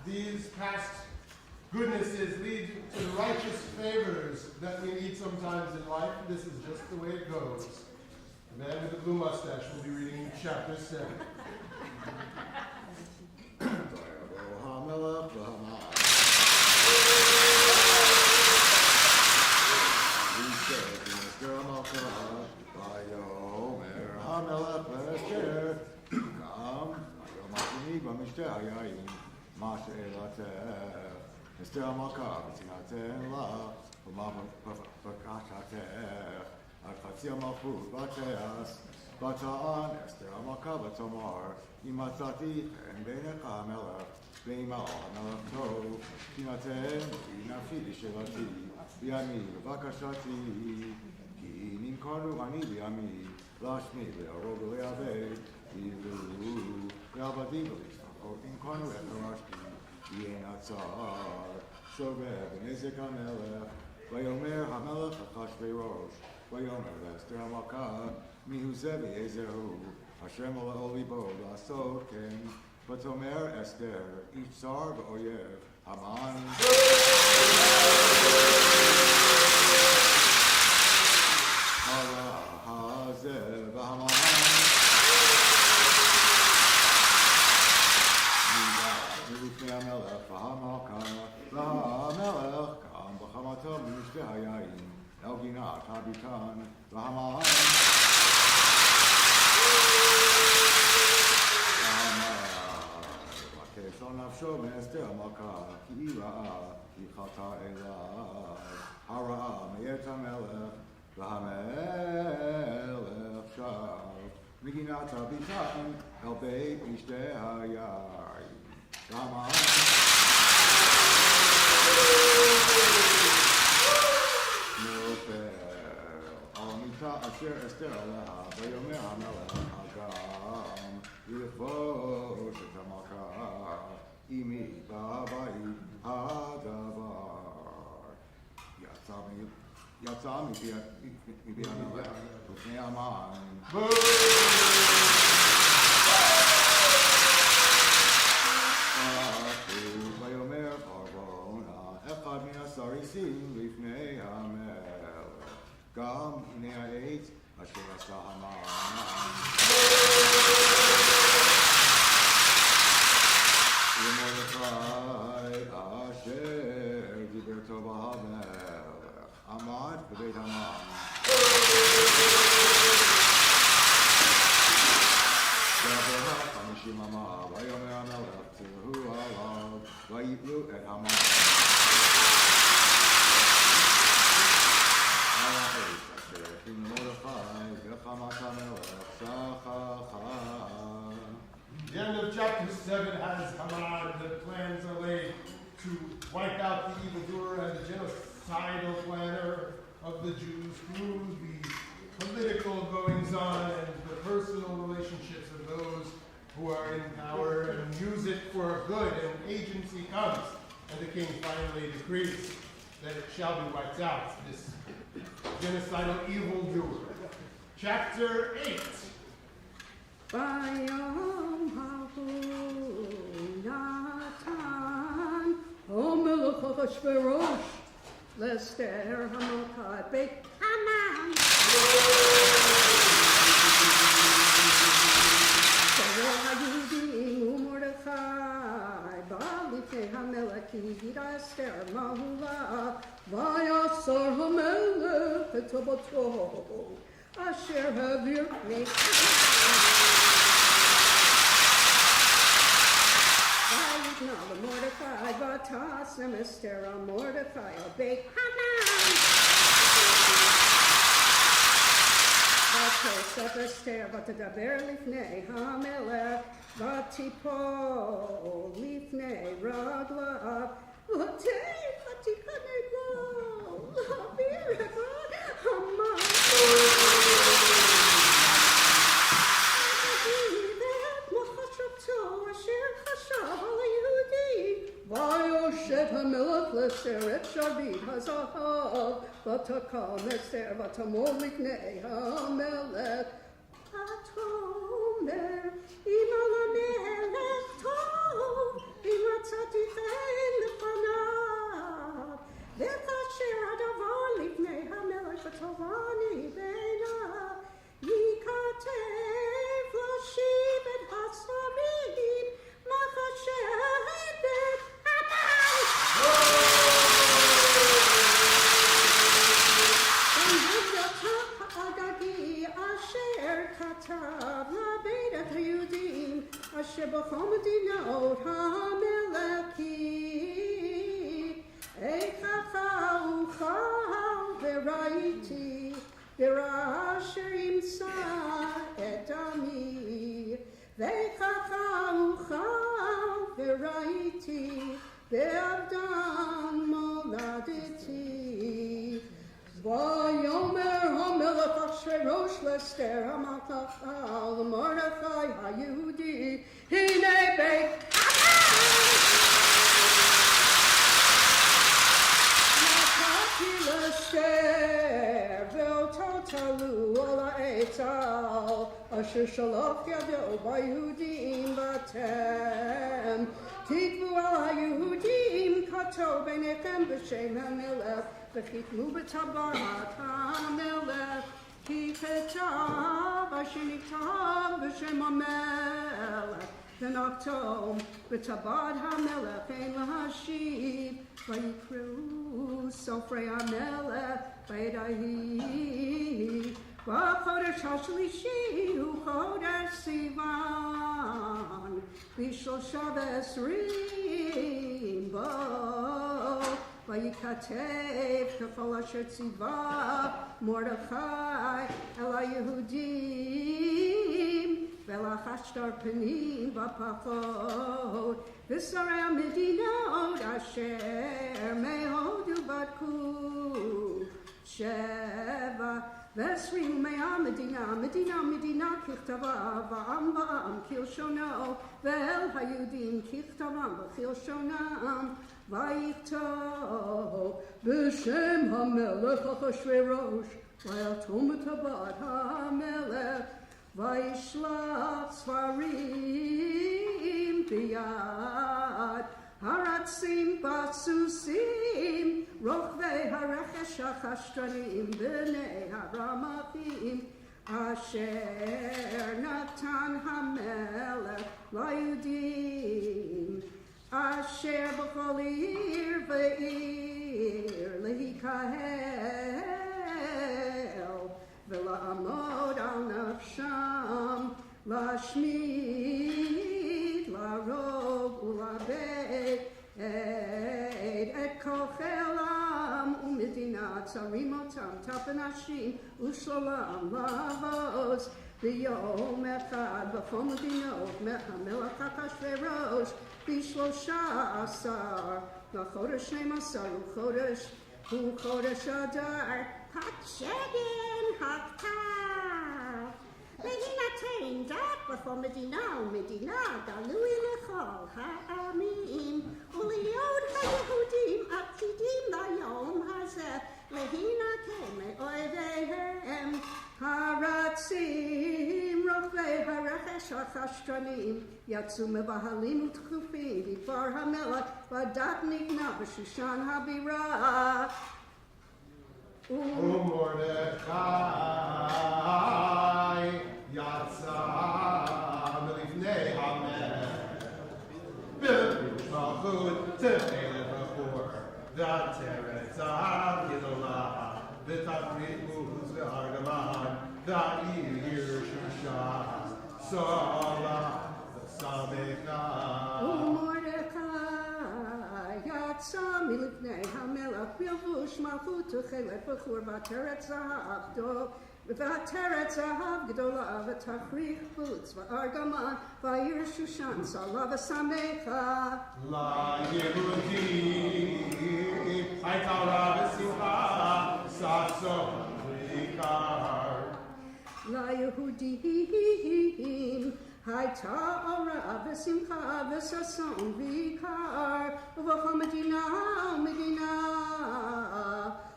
S1: these past goodnesses lead to the righteous favors that we need sometimes in life. This is just the way it goes. The man with the blue mustache will be reading chapter 7.
S3: אסתר המלכה וצנעתן לה ומה בקשתך עד חצי המלכות בתעש בתען אסתר המלכה ותאמר אם מצאתי חן בעיניך המלך ועמך המלך טוב תינתן בי נפשי לשאלתי בימי ובקשתי כי נמכרנו אני בימי להשמיד להרוג ולאבד אילו לעבדים ולשפחות נמכרנו את הרשתי יהיה נצר, שובב ונזק המלך, ויאמר המלך אחשוורוש, ויאמר לאסתר המלכה, מיהו זה ואיזה הוא, אשר מלאו ליבו לעשות כן, ותאמר אסתר, איש צר ואויב, המן. הרע הזה והמן. לפני המלך והמלכה והמלך קם בחמתו ממשתה היין אל גינת הביתן והמן ותשא נפשו מאסתר המלכה כי היא רעה כי חטאה אליו הרעה מאת המלך והמלך שב מגינת הביתן אל בית משתה היין Come on. Almita asher Esther aleha, vayomer hamelech hagam, yilchvosh et hamalka, imi b'havayit hadavar. Yatsa mipi hamelech, ufnei haman. ויאמר ארונה אחד מן הסריסים לפני המלך גם הנה העץ אשר עשה המן ומרדכי אשר דיבר טוב המלך עמד בבית המן ועבר 50 אמה ויאמר המלך תראו עליו ויפלו את המן על העץ אשר הכין מרדכי וחמת המלך שכחה.
S1: The end of chapter 7 has Haman. The plans are laid to wipe out the evildoer and the genocidal planner of the Jews through the political goings-on and the personal relationships of those who are in power and use it for good, and agency comes, and the king finally decrees that it shall be wiped out, this genocidal evildoer. Chapter 8.
S4: Vayom hahu Natan HaMelech Achashverosh L'Esther HaMelcha Beit Haman Sarah HaYudim uMordechai Ba'al Lifnei HaMelech Ki Yira Esther Mahula Vayasar HaMelech Et Tobato Asher Havir Beit Now the Mordecai Batasem Esther Mordecai Beit Haman Vatosef Esther Vatadaber Lifnei HaMelech Vatipol Lifnei Raglav Vatei Vatikaneglo Lavireva Haman Vayoshet HaMelech L'Esther et Shavit HaZahav Vatakam Esther Vatamol Lifnei HaMelech Vatomer Im HaMelech Tov Im Hatzati iti, be'avdan moladiti. Vayomer hamelech Achashverosh l'Esther hamalkach Mordechai hayehudi hine beit Nakati l'Esther ve'ototalu ol ha'etzal Asher shalach yado b'Yehudim batem Tikvu al ha'Yehudim kato b'nechem b'shem hamelech V'chitmu b'tabarat ha'melech Ki chetav asher niktav b'shem ha'melech V'nachtom b'tabarat ha'melech ein lahashiv V'yikru sofrei ha'melech v'edahi V'chodesh ha'shlishi hu chodesh Sivan V'shlosha v'esrim bo Vayikatev k'chol asher tziva Mordechai el haYehudim V'lachashtar panim v'pachot V'sarei hamedinot asher mehodu badku Sheva V'esriu me'amedina medina kichtava va'am kilshono Ve'el haYehudim kichtavam v'chilshonam Vayikto b'shem hamelech Achashverosh Vayatom tabat hamelech Vayishlach svarim biyad Haratzim basusim Rochvei harechesh hachashtranim B'nei haramachim Asher natan hamelech Layudim Asher b'chol ir v'ir lehikahel V'la'amod al nafsham Lashmid la'rog u'la'beit Et kochelam u'medinat Sarimotam tapanashim U'sholam lavos V'yom echad V'chol medinot Me'amelech Achashverosh B'shlosha asar V'chodesh shneim-asar U'chodesh Adar Hatshegen haktar Medinatein dat V'chol medina u'medina Galui lechol ha'amim U'liyod ha'yehudim Aptidim layom hazeh Lehinatem me'oiveihem Haratzim rochvei harechesh hachashtranim Yatsu mevahalim u'tchufim B'dvar hamelech V'adat nigna b'shushan habirah
S1: Mordechai yatsa melifnei hamelech B'machud tefileh b'chor V'ateret zahav yidolah V'tafrit muz v'argaman V'ayir shushan Sola v'samekna
S4: Mordechai yatsa milifnei hamelech B'yavush malchut u'chelet b'chor V'ateret zahav gdola V'tafrit muz v'argaman V'ayir shushan Sola v'samekna
S1: La Yehudim Hayta v'simcha Saso v'ikar
S4: La Yehudim Hayta ora v'simcha v'sason v'ikar Uv'chol medina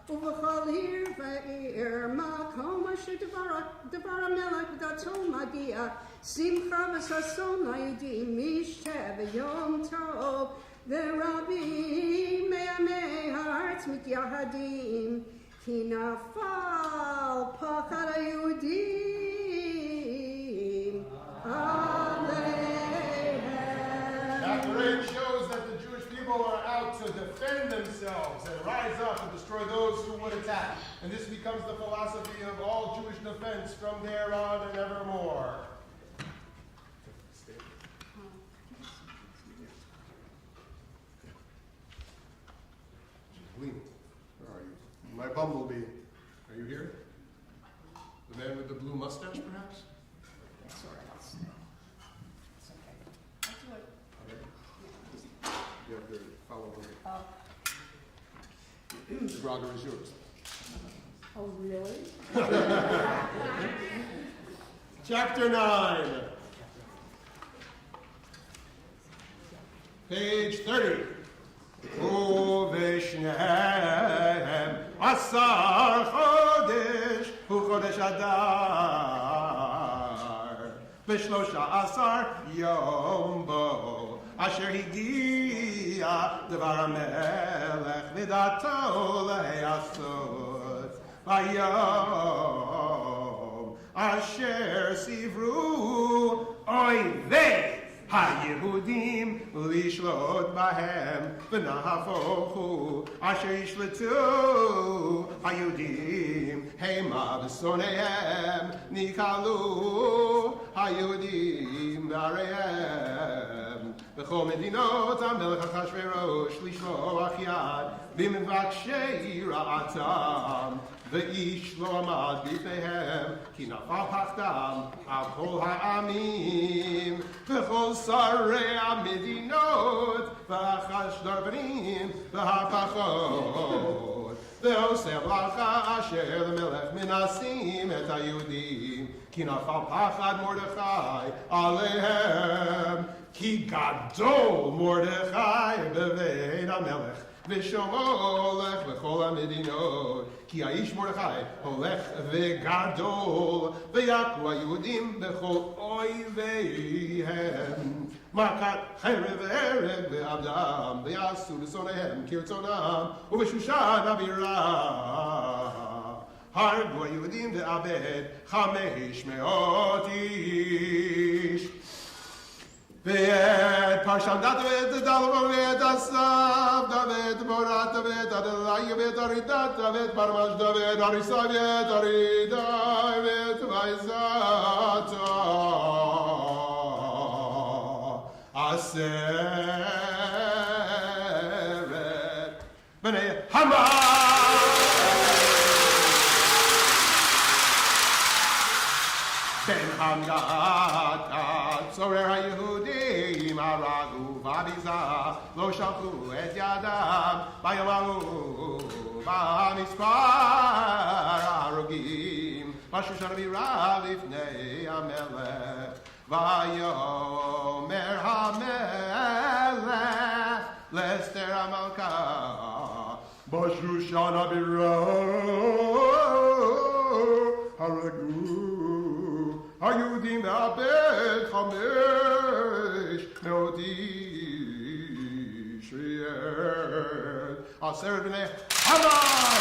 S4: Uv'chol ir v'ir Makom asher devar hamelech v'dato magia Simcha v'sason la'yehudim Mishteh v'yom tov V'rabim me'amei ha'aretz mityahadim Ki nafal pachad haYehudim aleihem.
S1: That parade shows that the Jewish people are out to defend themselves and rise up and destroy those who would attack. And this becomes the philosophy of all Jewish defense from there on and evermore. Where are you? My bumblebee. Are you here? The man with the blue mustache, perhaps?
S8: That's all right, I'll stay. It's okay. I'll do it.
S1: have to follow along. The brother is yours.
S4: Oh, really?
S1: Chapter 9. Page 30. ובשניהם 10 חודש הוא חודש אדר, ב13 יום בו אשר הגיע דבר המלך לדעתו להיעשות, ביום אשר סברו אויבי היהודים לשלוט בהם, ונהפוך הוא אשר ישלטו היהודים המה בשונאיהם, נקהלו היהודים בעריהם. בכל מדינות המלך אחשוורוש לשלוח יד במבקשי רעתם, ואיש לא עמד בפניהם, כי נפל פחדם על כל העמים, וכל שרי המדינות, והחשדרבנים והפחות, ועושה מלאכה אשר למלך מנסים את היהודים, כי נפל פחד מרדכי עליהם, כי גדול מרדכי בבית המלך, ושלמה הולך בכל המדינות, כי האיש מרדכי הולך וגדול, ויכו היהודים בכל אויביהם. מכת חרב והרג ועבדם, ויעשו לשונאיהם כרצונם, ובשושן הבירה הרגו היהודים ואבד 500 איש. ואת פרשם דת ואת דלו ואת אסף ואת בורת ואת אדלי ואת ארידת ואת פרמש ואת אריסה ואת ארידה ואת וייזת עשרת בני המן. בן המגת צורר היהודים הרגו בביזה, לא שלחו את ידם ביום ההוא במספר ההרוגים בשושן הבירה לפני המלך. ויאמר המלך לאסתר המלכה בשושן הבירה הרגו היהודים מאבד 500 איש, ואת 10 בני המן.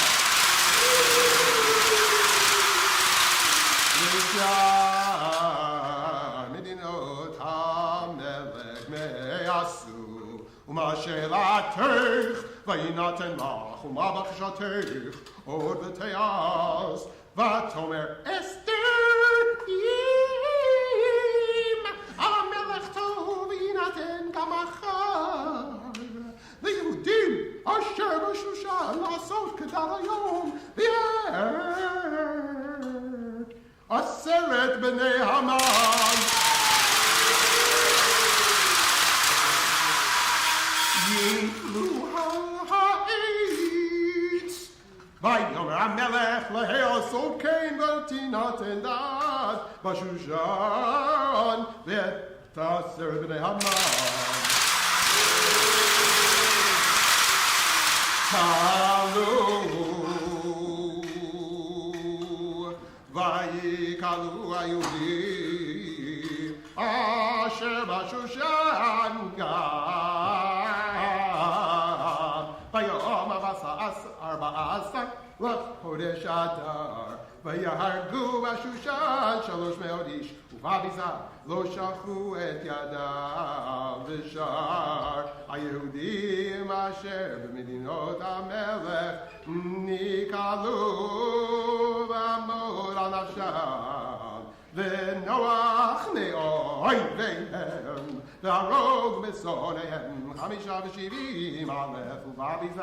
S1: ושאר מדינות המלך מעשו, ומה שאלתך ויינתן לך, ומה בקשתך עוד ותעש. ותאמר אסתר המלך טוב יינתן גם מחר ליהודים אשר בשושן לעשות כדת היום, ואת 10 בני המן יתלו על העץ. ויאמר המלך להיעשות כן ותינתן דעת בשושן, ואת 10 בני המן קלו, ויקלו היהודים אשר בשושן גם ביום 14 לחודש אדר, ויהרגו בשושן 300 איש, ובביזה לא שלחו את ידם. ושאר היהודים אשר במדינות המלך נקהלו ועמוד על נפשם, ונוח מאויביהם, והרוג משונאיהם, 75 אלף ובביזה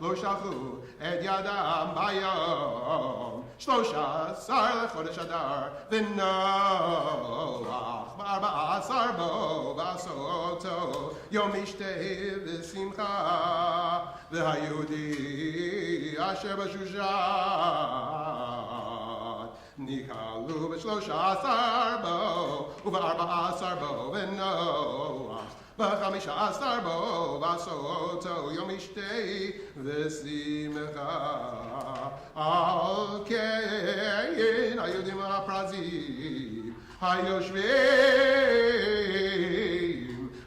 S1: לא שלחו את ידם ביום, 13 לחודש אדר, ונוח ב14 בו ועשותו, יום משתה ושמחה, והיהודי אשר בשושן נקהלו ב13 בו וב14 בו, ונוח ב15 בו ועשותו, יום משתה ושמחה. על כן היהודים הפרזים היושבים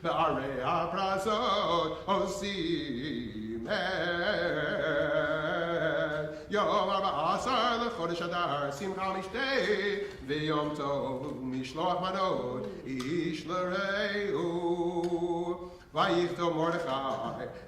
S1: בערי הפרזות עושים יום 14 לחודש אדר, שמחה משתה ויום טוב, משלוח מנות איש לרעהו. ויכתוב מרדכי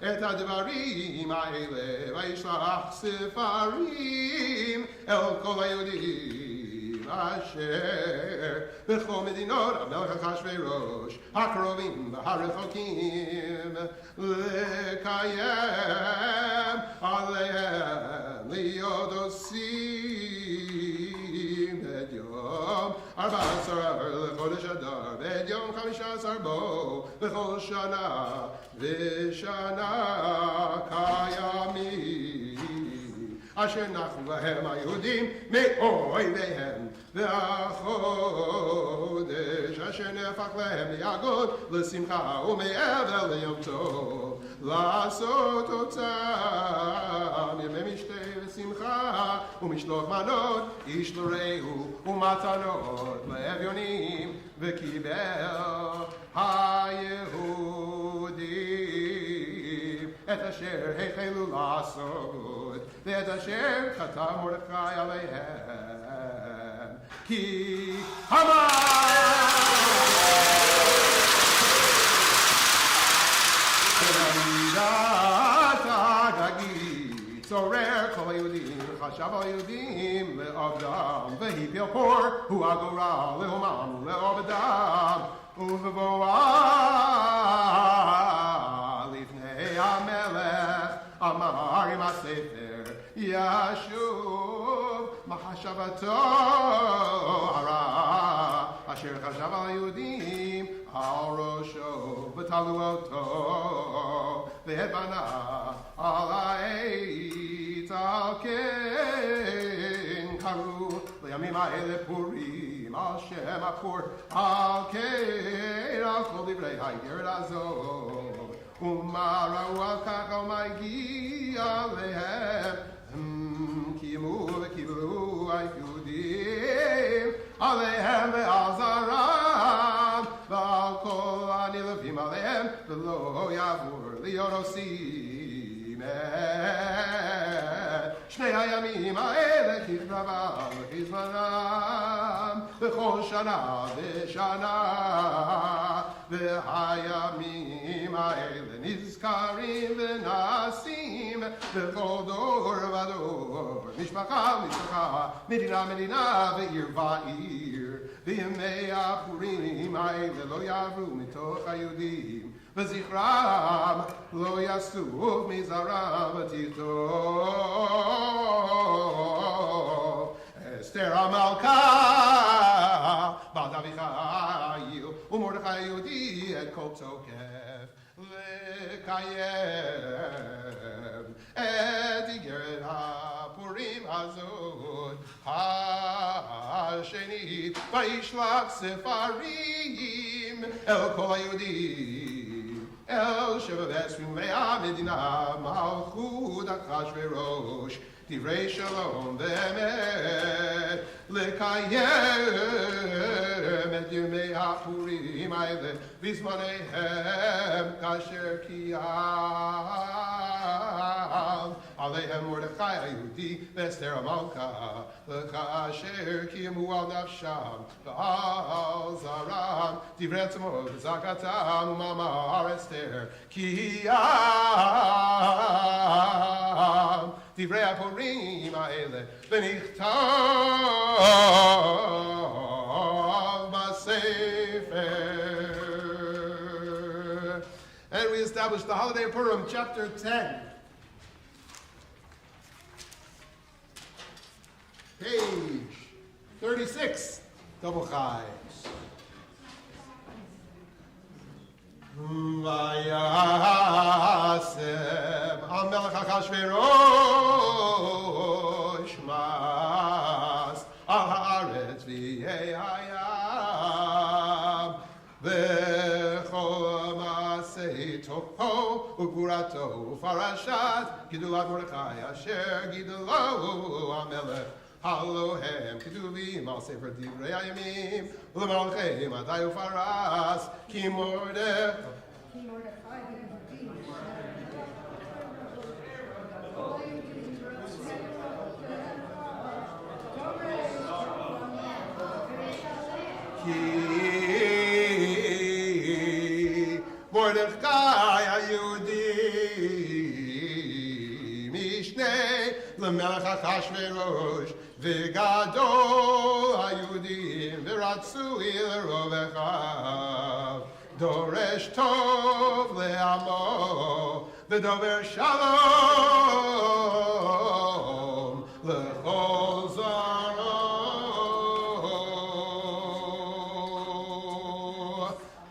S1: את הדברים האלה, וישלח ספרים אל כל היהודים אשר בכל מדינות המלך אחשוורוש הקרובים והרחוקים, לקיים עליהם להיות עושים את יום 14 לחודש אדר ואת יום 15 בו בכל שנה ושנה כימים אשר נחו להם היהודים מאויביהם, והחודש אשר נהפך להם ליגון לשמחה ומעבר ליום טוב, לעשות אותם ימי משתה ושמחה ומשלוח מנות איש לרעהו ומתנות לאביונים, וקיבל היהודים את אשר החלו לעשות ואת אשר כתב מרדכי עליהם, כי במידת הגגית צורר כל היהודים, חשב על היהודים לעבדם, והפיל פור הוא הגורל לאומם ולעובדם, ובבואה לפני המלך אמר עם הספר ישוב מחשבתו הרע אשר חשב על היהודים על ראשו, ותלו אותו ואת בניו על העץ, על כן קראו לימים האלה פורים על שם הפור, על כן על כל דברי האיגרת הזאת, ומה ראו על כך על מה הגיע עליהם, קיימו וקיבלו היהודים עליהם ועל זרם ועל כל הנלווים עליהם, ולא יעבור להיות עושים את שני הימים האלה ככתבם וכזמנם בכל שנה ושנה, והימים האלה נזכרים ונעשים בכל דור ודור, משפחה ומשפחה, מדינה מדינה ועיר ועיר, וימי הפורים האלה לא יעברו מתוך היהודים, וזכרם לא יסוף מזרם ותכתוב אסתר המלכה בת אביחיל ומרדכי היהודי את כל תוקף לקיים את איגרת הפורים הזאת השנית, וישלח ספרים אל כל היהודים אל 27 המדינה מלכות אחשוורוש, דברי שלום ואמת, לקיים את ימי הפורים האלה בזמניהם כאשר קיים עליהם מרדכי היהודי ואסתר המלכה, וכאשר קיימו על נפשם ועל זרם דברי עצמות וזעקתם ומאמר אסתר קיים דברי הפורים האלה ונכתוב establish the holiday of Purim, chapter 10. Page 36, double chai. Vayasem al melech Achashverosh mas al haaretz v'yei hayam v'chol masei tokpo ugvurato ufarashat gidulat Mordechai asher gidulo hamelech Halohem Keduvim al Sefer Divrei Hayamim Ulemalchei Matai Ufaras Ki Mordechai Ki Mordechai Hayudi Mishnei Lemelech Achashverosh V'gadol hayudim v'ratzu il rovechav doresh tov le'amo v'dover shalom l'chol zaro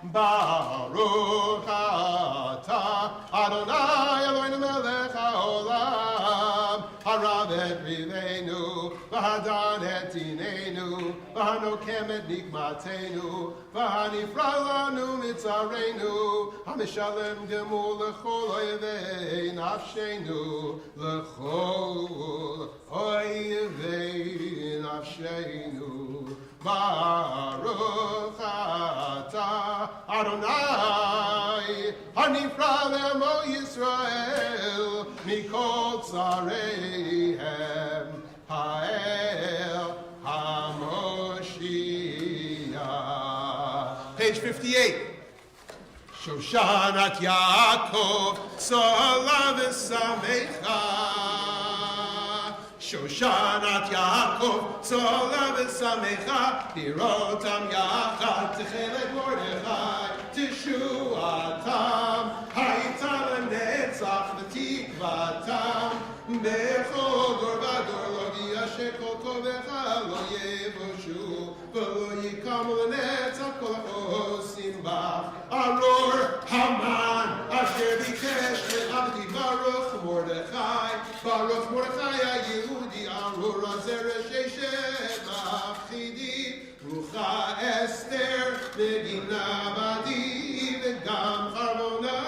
S1: Baruch atah Adonai Eloheinu melech haolam harav et rivenu V'hadan et tinenu, v'hanokem et nikmatenu, v'hanifra lanu mitzarenu, hamishalem gemul l'chol oivei nafshenu, l'chol oivei nafshenu. Baruch atah Adonai, hanifra le'amo Yisrael, mikol tzareihem. Ha'el HaMoshiach. Page 58. Shoshanat Yaakov Sola V'Samecha. Shoshanat Yaakov Sola V'Samecha. Birotam Yachad Techelet Mordechai Teshuatam Ha'itam Netzach V'Tikvatam Bechol Dor Vador Shekol kovecha lo yevoshu v'lo yikamu l'netzach kol ha'osim bach Aror Haman asher bikesh le'avdi Baruch Mordechai ha'Yehudi Aror Zeresh Yeshem Mafchidi Rucha Esther Megina Badi v'gam Charbona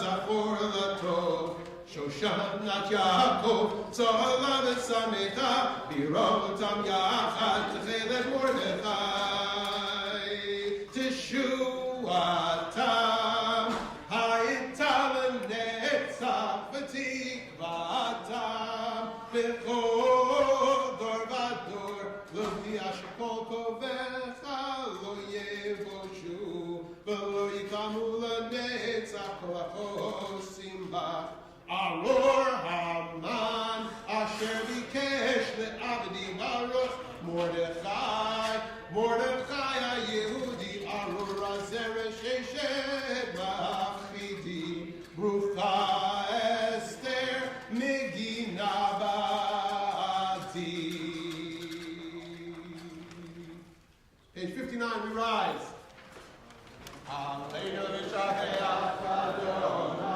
S1: Zachor Latov Shoshanat Yaakov Zola V'Samecha Birotam Yachad Techelet Mordechai Teshuatam Ha'itam Netzach V'Tikvatam B'chol Dor Vador Lo Yashkol Kovecha Lo Yevoshu V'lo Yikamu L'Netzach Kol Ha'osim Bach Aror Haman asher bikesh le'avdi Baruch Mordechai ha'Yehudi Aror Zeresh Yeshem Mafchidi Rucha Esther Megina Badi. Page 59, we rise. Aleinu v'shacheach Adonai.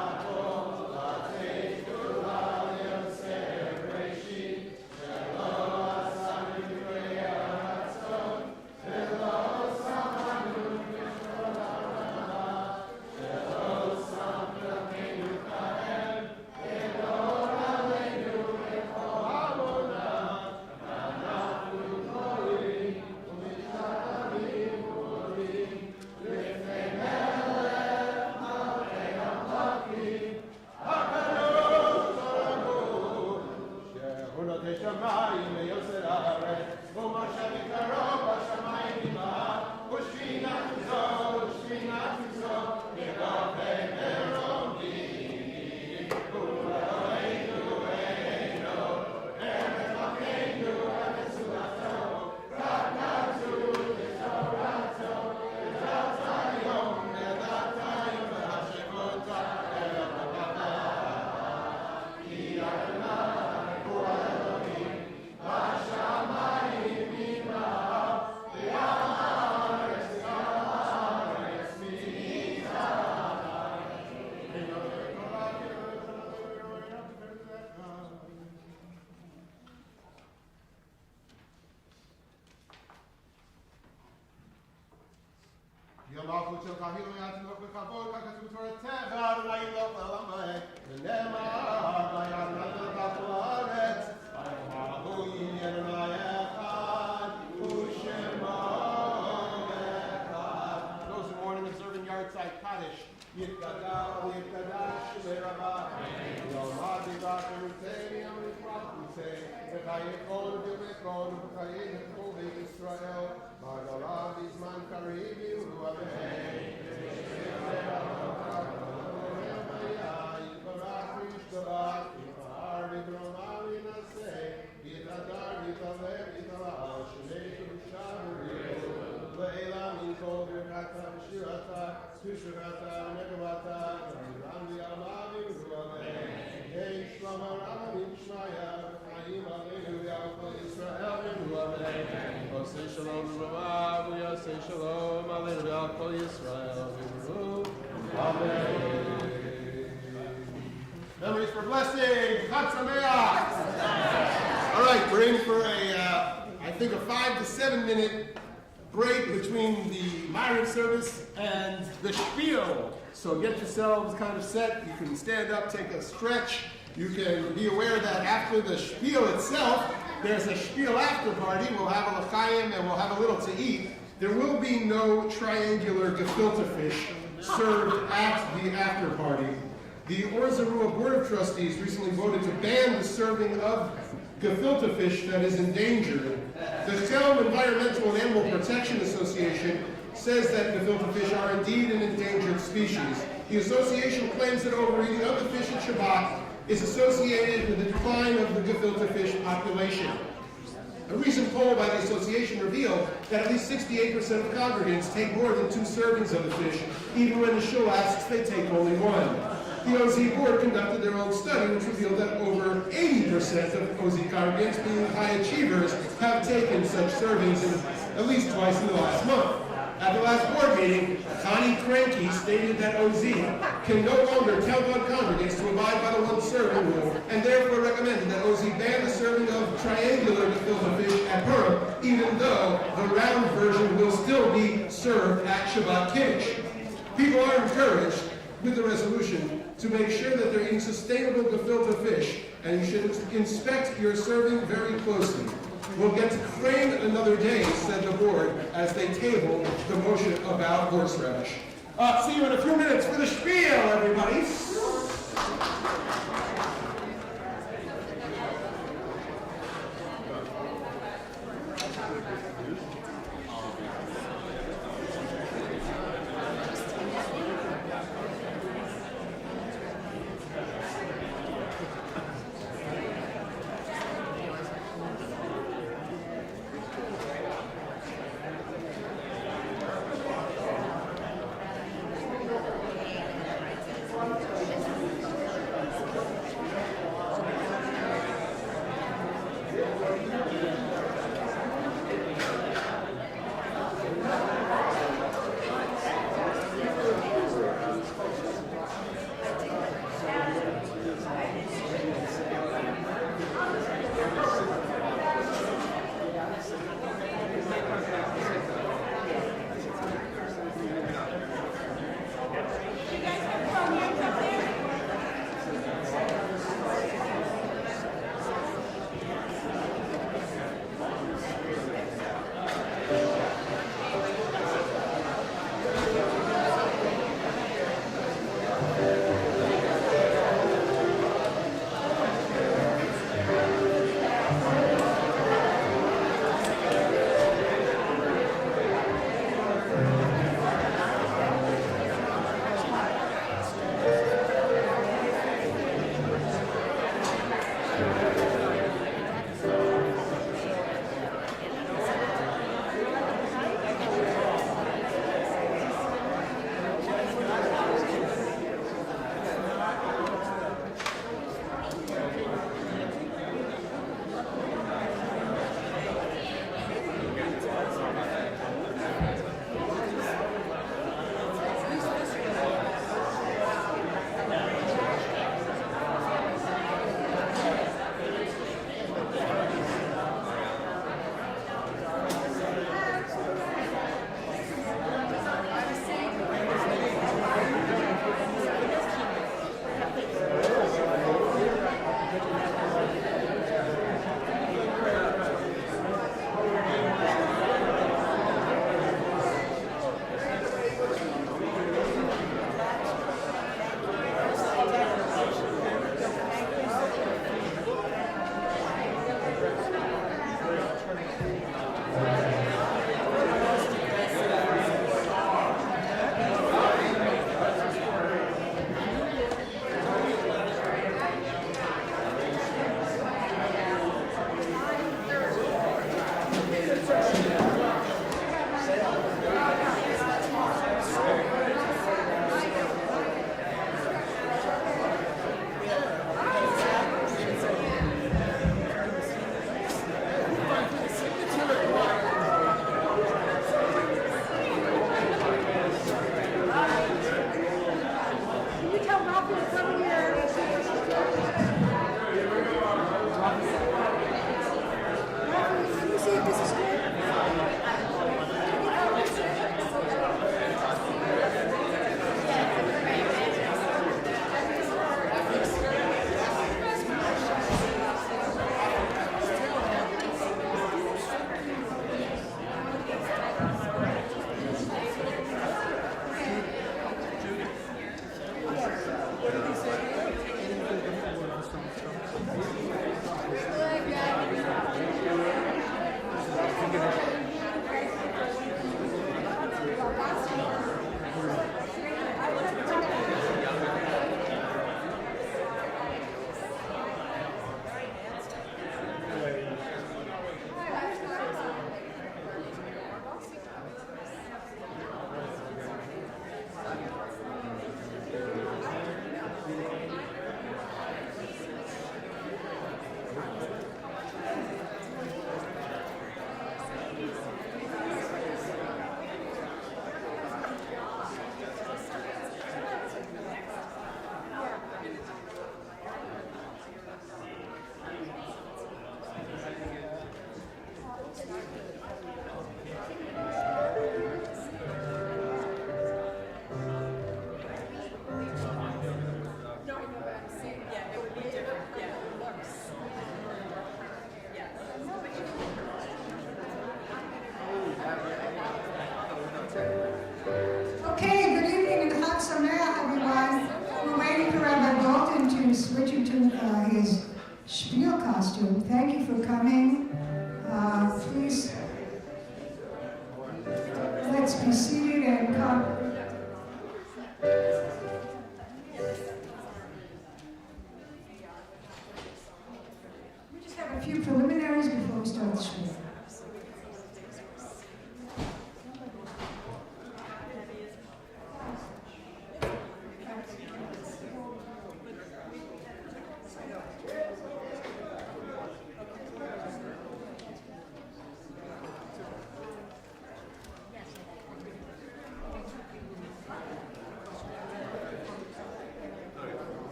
S1: המלכות שלך היא לא יתמוך בכבוד, כך כתוב בתורתך, אדוני ימלוך לעולם ועד. ונאמר, ויעמד לך כל הארץ, ויאמרו יהיה אדוני אחד, ושמו אחד. Those who mourn and observing Yartzeit Kaddish, יתקדש ויתקדש ברבה. יאמר דיבת ונותני המפרח ונושא, וחיי כל ובכל וחיי כל בית ישראל, בגלה בזמן קריב יהיו אמן. יתברך וישתבח, יפאר ודרומה וינשא, ויתהדר ויתהלל ויתהלל, שמי קדושה וריבו, לעילא מן כל ברכתה ושירתה, תשורתה ונקבתה, ונרם ויעלמה ויראו אמן. היי שלום הרב ומשמעיה, וחיים עלינו ועל כל ישראל ויראו אמן. עושה שלום וברכה, ויעשה שלום עלינו ועל כל ישראל ויראו amen. Memories for blessing. Chag Sameach. All right, we're in for I think a 5 to 7 minute break between the Purim service and the Spiel. So get yourselves kind of set. You can stand up, take a stretch. You can be aware that after the Spiel itself, there's a Spiel after party. We'll have a l'chaim and we'll have a little to eat. There will be no triangular gefilte fish served at the after party. The Or Zarua Board of Trustees recently voted to ban the serving of gefilte fish that is endangered. The Shelm Environmental and Animal Protection Association says that gefilte fish are indeed an endangered species. The association claims that overeating of the fish at Shabbat is associated with the decline of the gefilte fish population. A recent poll by the association revealed that at least 68% of congregants take more than 2 servings of the fish, even when the shul asks they take only 1. The OZ board conducted their own study, which revealed that over 80% of OZ congregants, being high achievers, have taken such servings at least twice in the last month. At the last board meeting, Connie Cranky stated that OZ can no longer tell congregants to abide by the 1 serving rule, and therefore recommended that OZ ban the serving of triangular gefilte fish at Purim, even though the round version will still be served at Shabbat Kiddush. People are encouraged with the resolution to make sure that they're eating sustainable gefilte fish, and you should inspect your serving very closely. We'll get to crane another day, said the board, as they table the motion about horseradish. See you in a few minutes for the Spiel, everybody.
S9: costume. Thank you for coming. Please, let's be seated and come. We just have a few preliminaries before we start the show.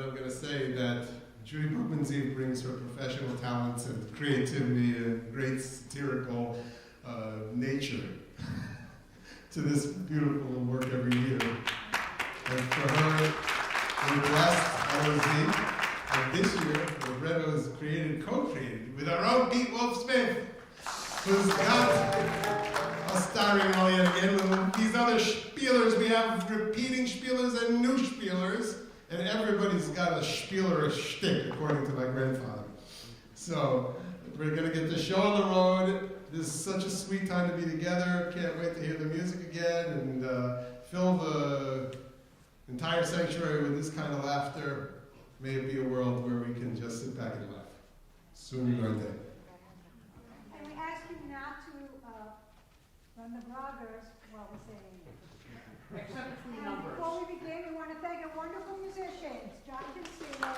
S1: I'm going to say that Judy Bookman's brings her professional talents and creativity and great satirical nature to this beautiful work every year. And for her, we're blessed, and this year, Loretta was co-created with our own Pete Wolf Smith, who's got us starring all yet again with these other spielers. We have repeating spielers and new spielers, and everybody's got a spieler, a shtick, according to my grandfather. So we're going to get the show on the road. This is such a sweet time to be together. Can't wait to hear the music again and fill the entire sanctuary with this kind of laughter. May it be a world where we can just sit back and laugh. Soon you are dead.
S9: And we ask you not to run the bloggers while we're saying it.
S2: Except between
S9: And
S2: numbers.
S9: before we begin, we want to thank our wonderful musicians, Jonathan Steele,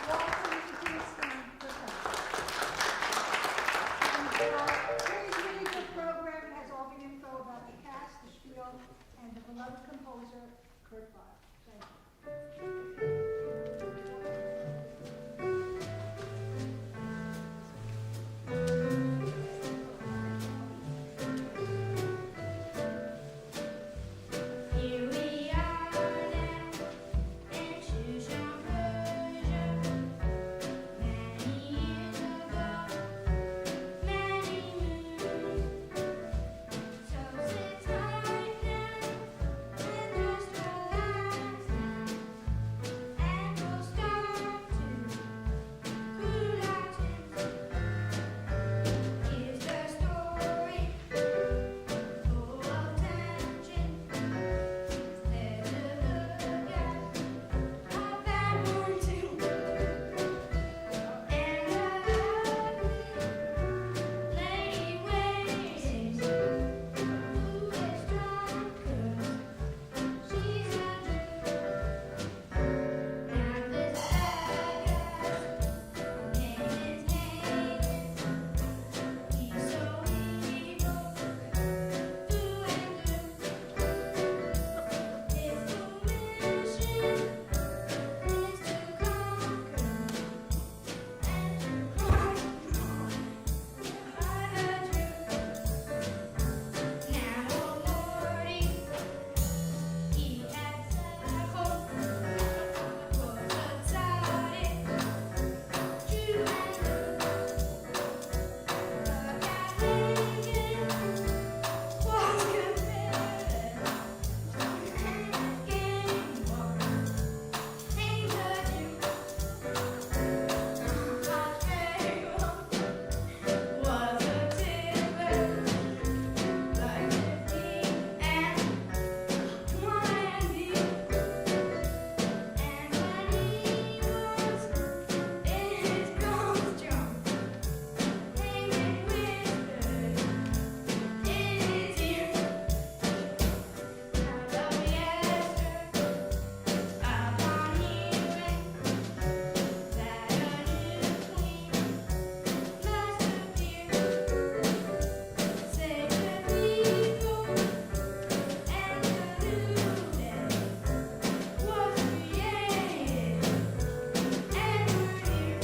S9: Walter Kingston, Really, really good program. It has all the info about the cast, the spiel, and the beloved composer, Kurt Weill. Thank you.
S10: Here we are now, in Shushan, Persia. Many years ago, many moons. So sit tight now, and just relax now, and we'll start to cool our chins. Here's the story, full of tension. There's a look at that one too, and a lady waiting who is drunk 'cause she's a Jew. And this bad guy, name is Haman. He's so evil, through and through. His whole mission is to conquer and cry the truth. Now, oh Lordy, he had set hope for the tide, true and true. Look at Lincoln, was Confederate, and game war, ain't a Jew. Was a timber, like 15 and 20. And when he was in his bronze jump, Haman whispered in his ear, "Now love me, Esther, upon hearing that a new queen must appear, save the people, and the new day was created, and we're here."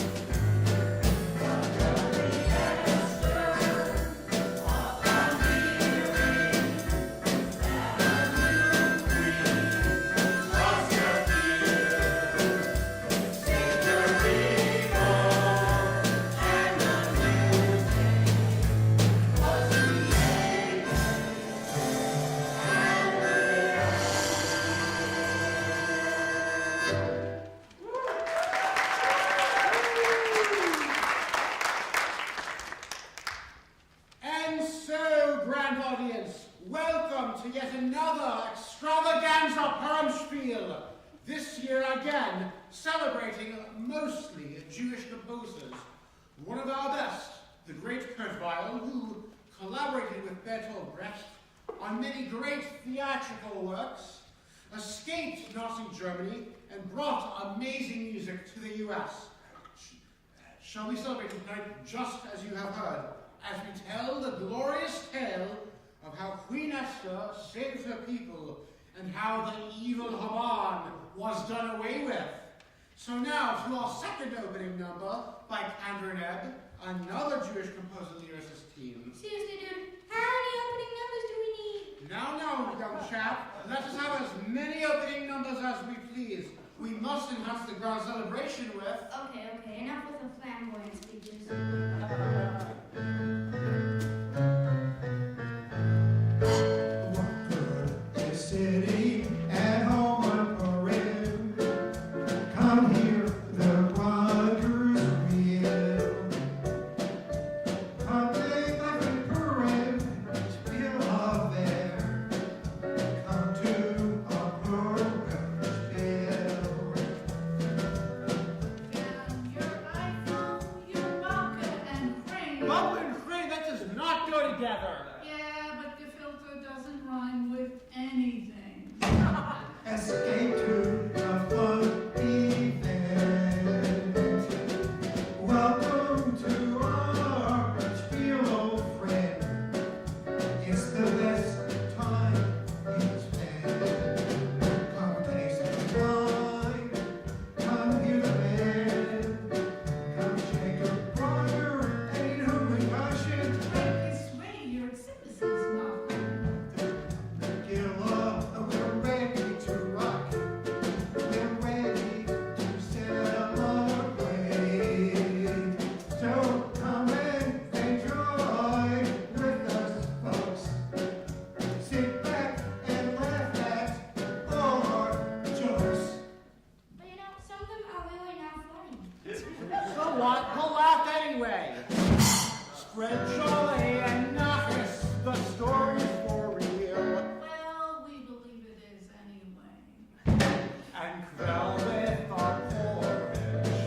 S2: And so, grand audience, welcome to yet another extravaganza Purim Spiel. This year again, celebrating mostly Jewish composers. One of our best, the great Kurt Weill, who collaborated with Bertolt Brecht on many great theatrical works, escaped Nazi Germany and brought amazing music to the U.S. Shall we celebrate tonight just as you have heard, as we tell the glorious tale of how Queen Esther saved her people and how the evil Haman was done away with. So now to our second opening number by Kandroneb, another Jewish composer lyricist team.
S10: Seriously, dude, how many opening numbers do we need?
S2: Now, young chap, let us have as many opening numbers as we please. We must enhance the grand celebration with...
S10: Okay, enough with the flamboyant speeches.
S11: What good is sitting at home on Purim? Come here, the wonders real. Come take life in Purim, Spiel of there. Come to a Purim Spiel.
S8: And your iPhone, your vodka and cream.
S2: Bubble and Crane, that does not go together.
S8: Yeah, but the filter doesn't rhyme with anything.
S11: Escape to the fun event. Welcome to our Spiel, old friend. It's the best time you spend. Come taste the wine. Come hear the band. Come shake your brother and human passion.
S8: This way, your citizens know.
S11: Megillah, we're ready to rock. We're ready to celebrate. So come and enjoy with us, folks. Sit back and laugh at all our jokes.
S10: But you know, some of them are really not funny.
S2: So what? We'll laugh anyway. Spread joy and not hiss. The story's for real.
S8: Well, we believe it is anyway.
S2: And quell with our porridge.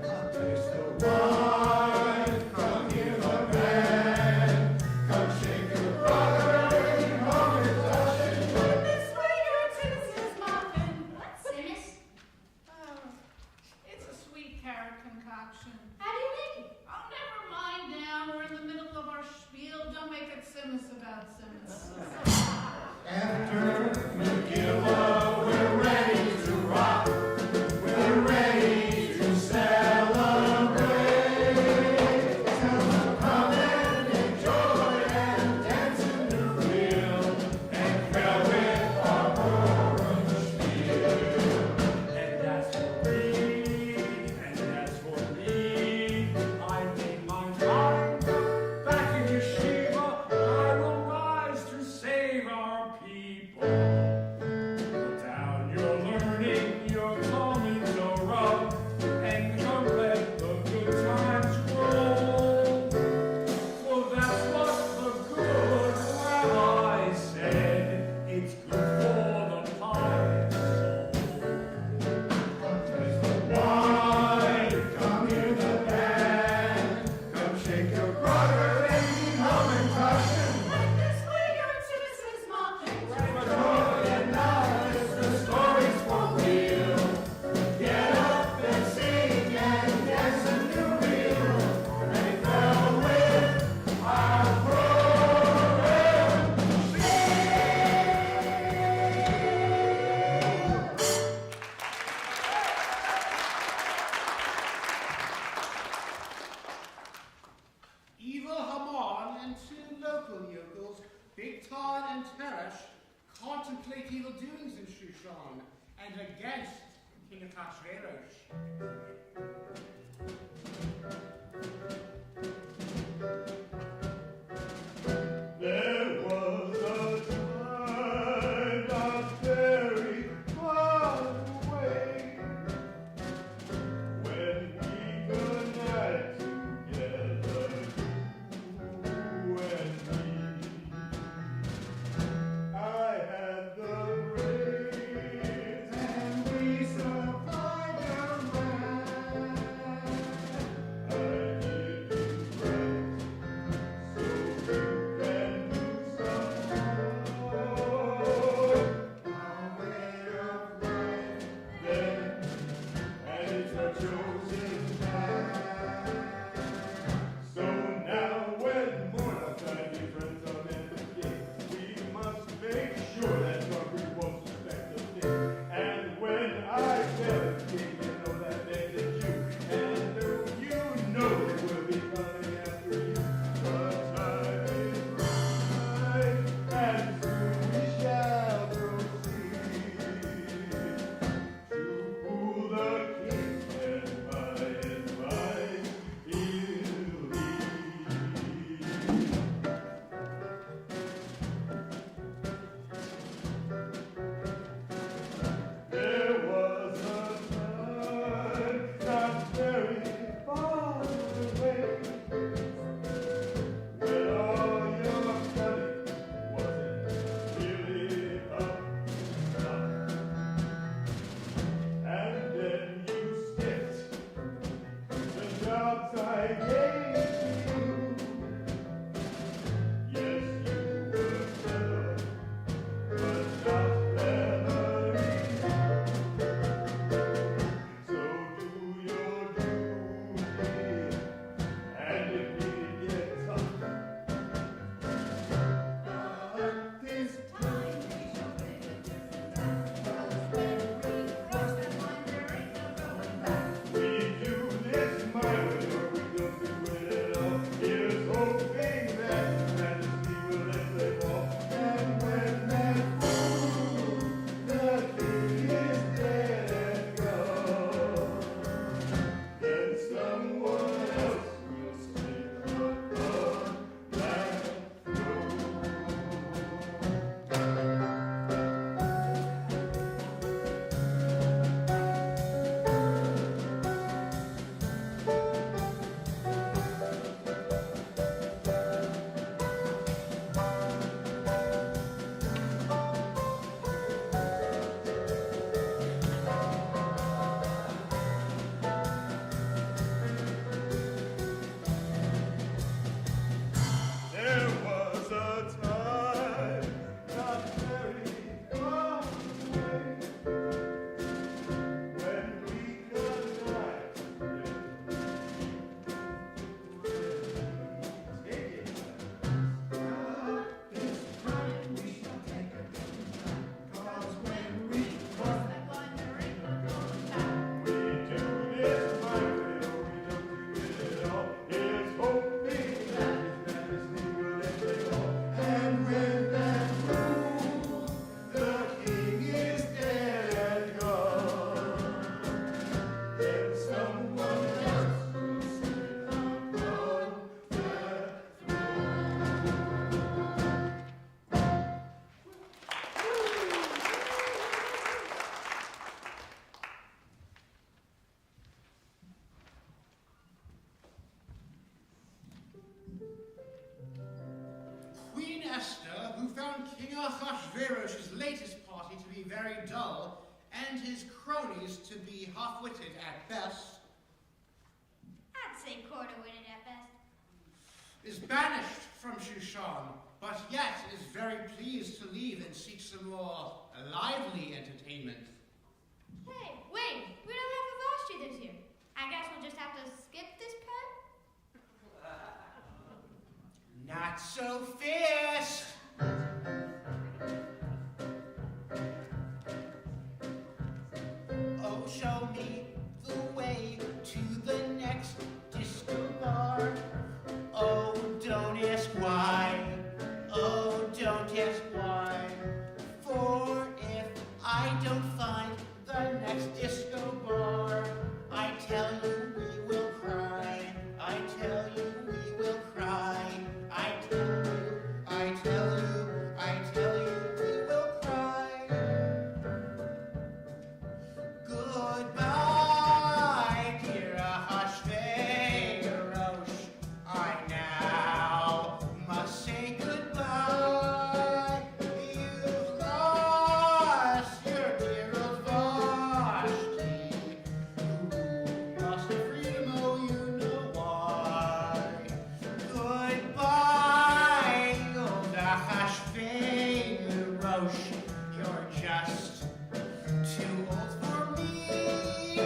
S11: Come taste the wine, come hear the band, come shake your brother and hug his passion.
S8: This way, your citizens muffin.
S10: What's Sinis?
S8: Oh, it's a sweet carrot concoction.
S10: How do you make it?
S8: Oh, never mind now. We're in the middle of our spiel. Don't make it Simus about Simus.
S11: After Megillah, we're ready to rock. We're ready to celebrate. So come and enjoy and dance in the reel and quell with our Purim Spiel.
S12: And as for me, I made my mind up. Back in yeshiva, I will rise to save our people. Put down your learning, your Talmud Torah, and come let the good times roll. For that's what the good rabbi said, it's good for the pious soul.
S11: Come taste the wine, come hear the band, come shake your brother and be home and passion.
S8: This way, your citizens muffin.
S11: Joy and knowledge, the story's for real. Get up and sing and dance a new reel, and quell with our Purim
S2: Evil Haman and two local yokels, Bigtan and Teresh, contemplate evil doings in Shushan and against King Achashverosh.
S11: There was a time not very far away when we could night together, you and me. I had the brains and we supplied the man.
S2: and his cronies to be half-witted at best,
S10: I'd say quarter-witted at best.
S2: is banished from Shushan, but yet is very pleased to leave and seek some more lively entertainment.
S10: Hey, wait, we don't have a Vashti this year. I guess we'll just have to skip this part?
S2: Not so fast! Oh, show me the way to the next disco bar. Oh, don't ask why. Oh, don't ask why. For if I don't find the next disco bar, I tell you we will cry. I tell you we will cry. I tell you, I tell you, I tell you we will cry. Goodbye, dear Ahasuerus. I now must say goodbye. You've lost your dear old Vashti, who lost her freedom, oh, you know why. Goodbye, old Ahasuerus. You're just too old for me.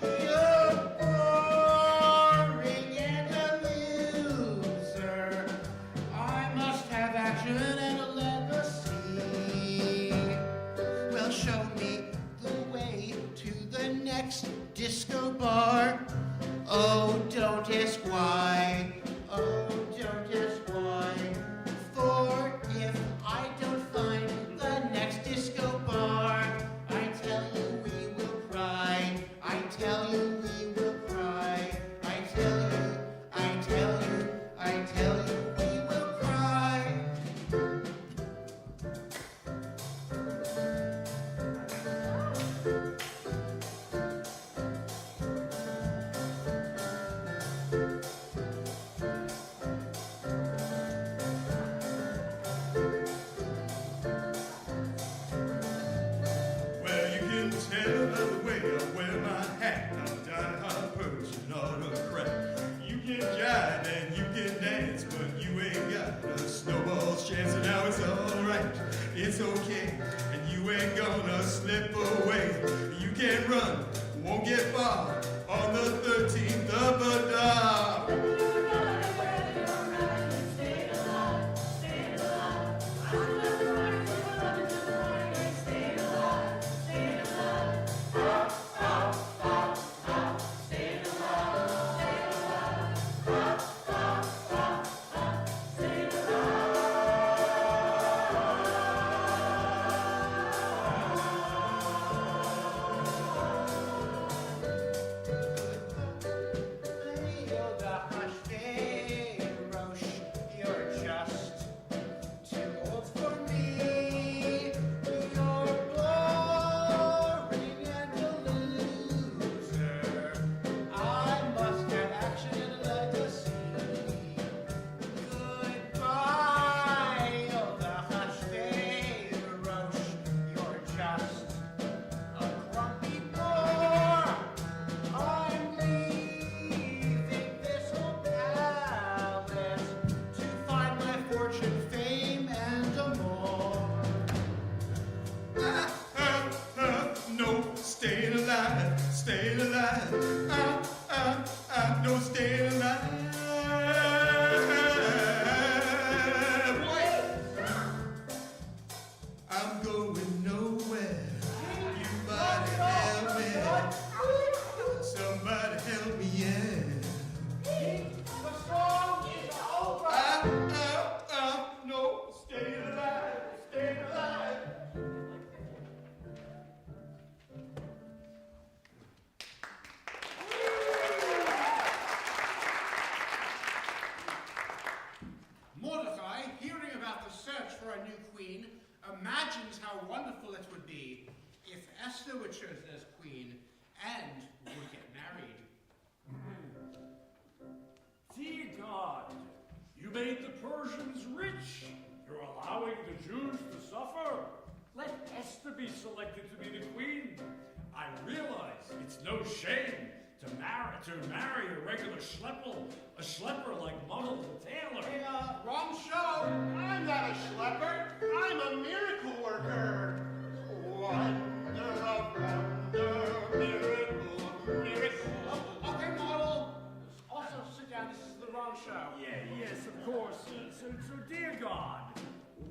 S2: You're boring and a loser. I must have action and a legacy. Well, show me the way to the next disco bar. Oh, don't ask why. Oh, don't ask why. For if I don't find the next disco bar, I tell you we will cry. I tell you we will cry. I tell you, I tell you, I tell you we will cry.
S11: Well, you can tell by the way I wear my hat. I'm die-hard Persian autocrat. You can jive and you can dance, but you ain't got a snowball's chance. And now it's alright, it's okay, and you ain't gonna slip away. You can't run, won't get far on the 13th of Adar. Staying alive, no staying alive. Wait, I'm going nowhere. You might help me. Somebody help me, yeah.
S2: The song is over.
S11: No, staying alive, staying alive.
S2: Mordecai, hearing about the search for a new queen, imagines how wonderful it would be if Esther were chosen as queen and would get married.
S12: Dear God, you made the Persians rich. You're allowing the Jews to suffer. Let Esther be selected to be the queen. no shame to marry a regular schlepper like Muddle the Tailor.
S2: Hey, wrong show. I'm not a schlepper. I'm a miracle worker. Wonder of wonder, miracle of miracle. Okay, model. Also, sit down. This is the wrong show.
S12: Yes, of course. So dear God,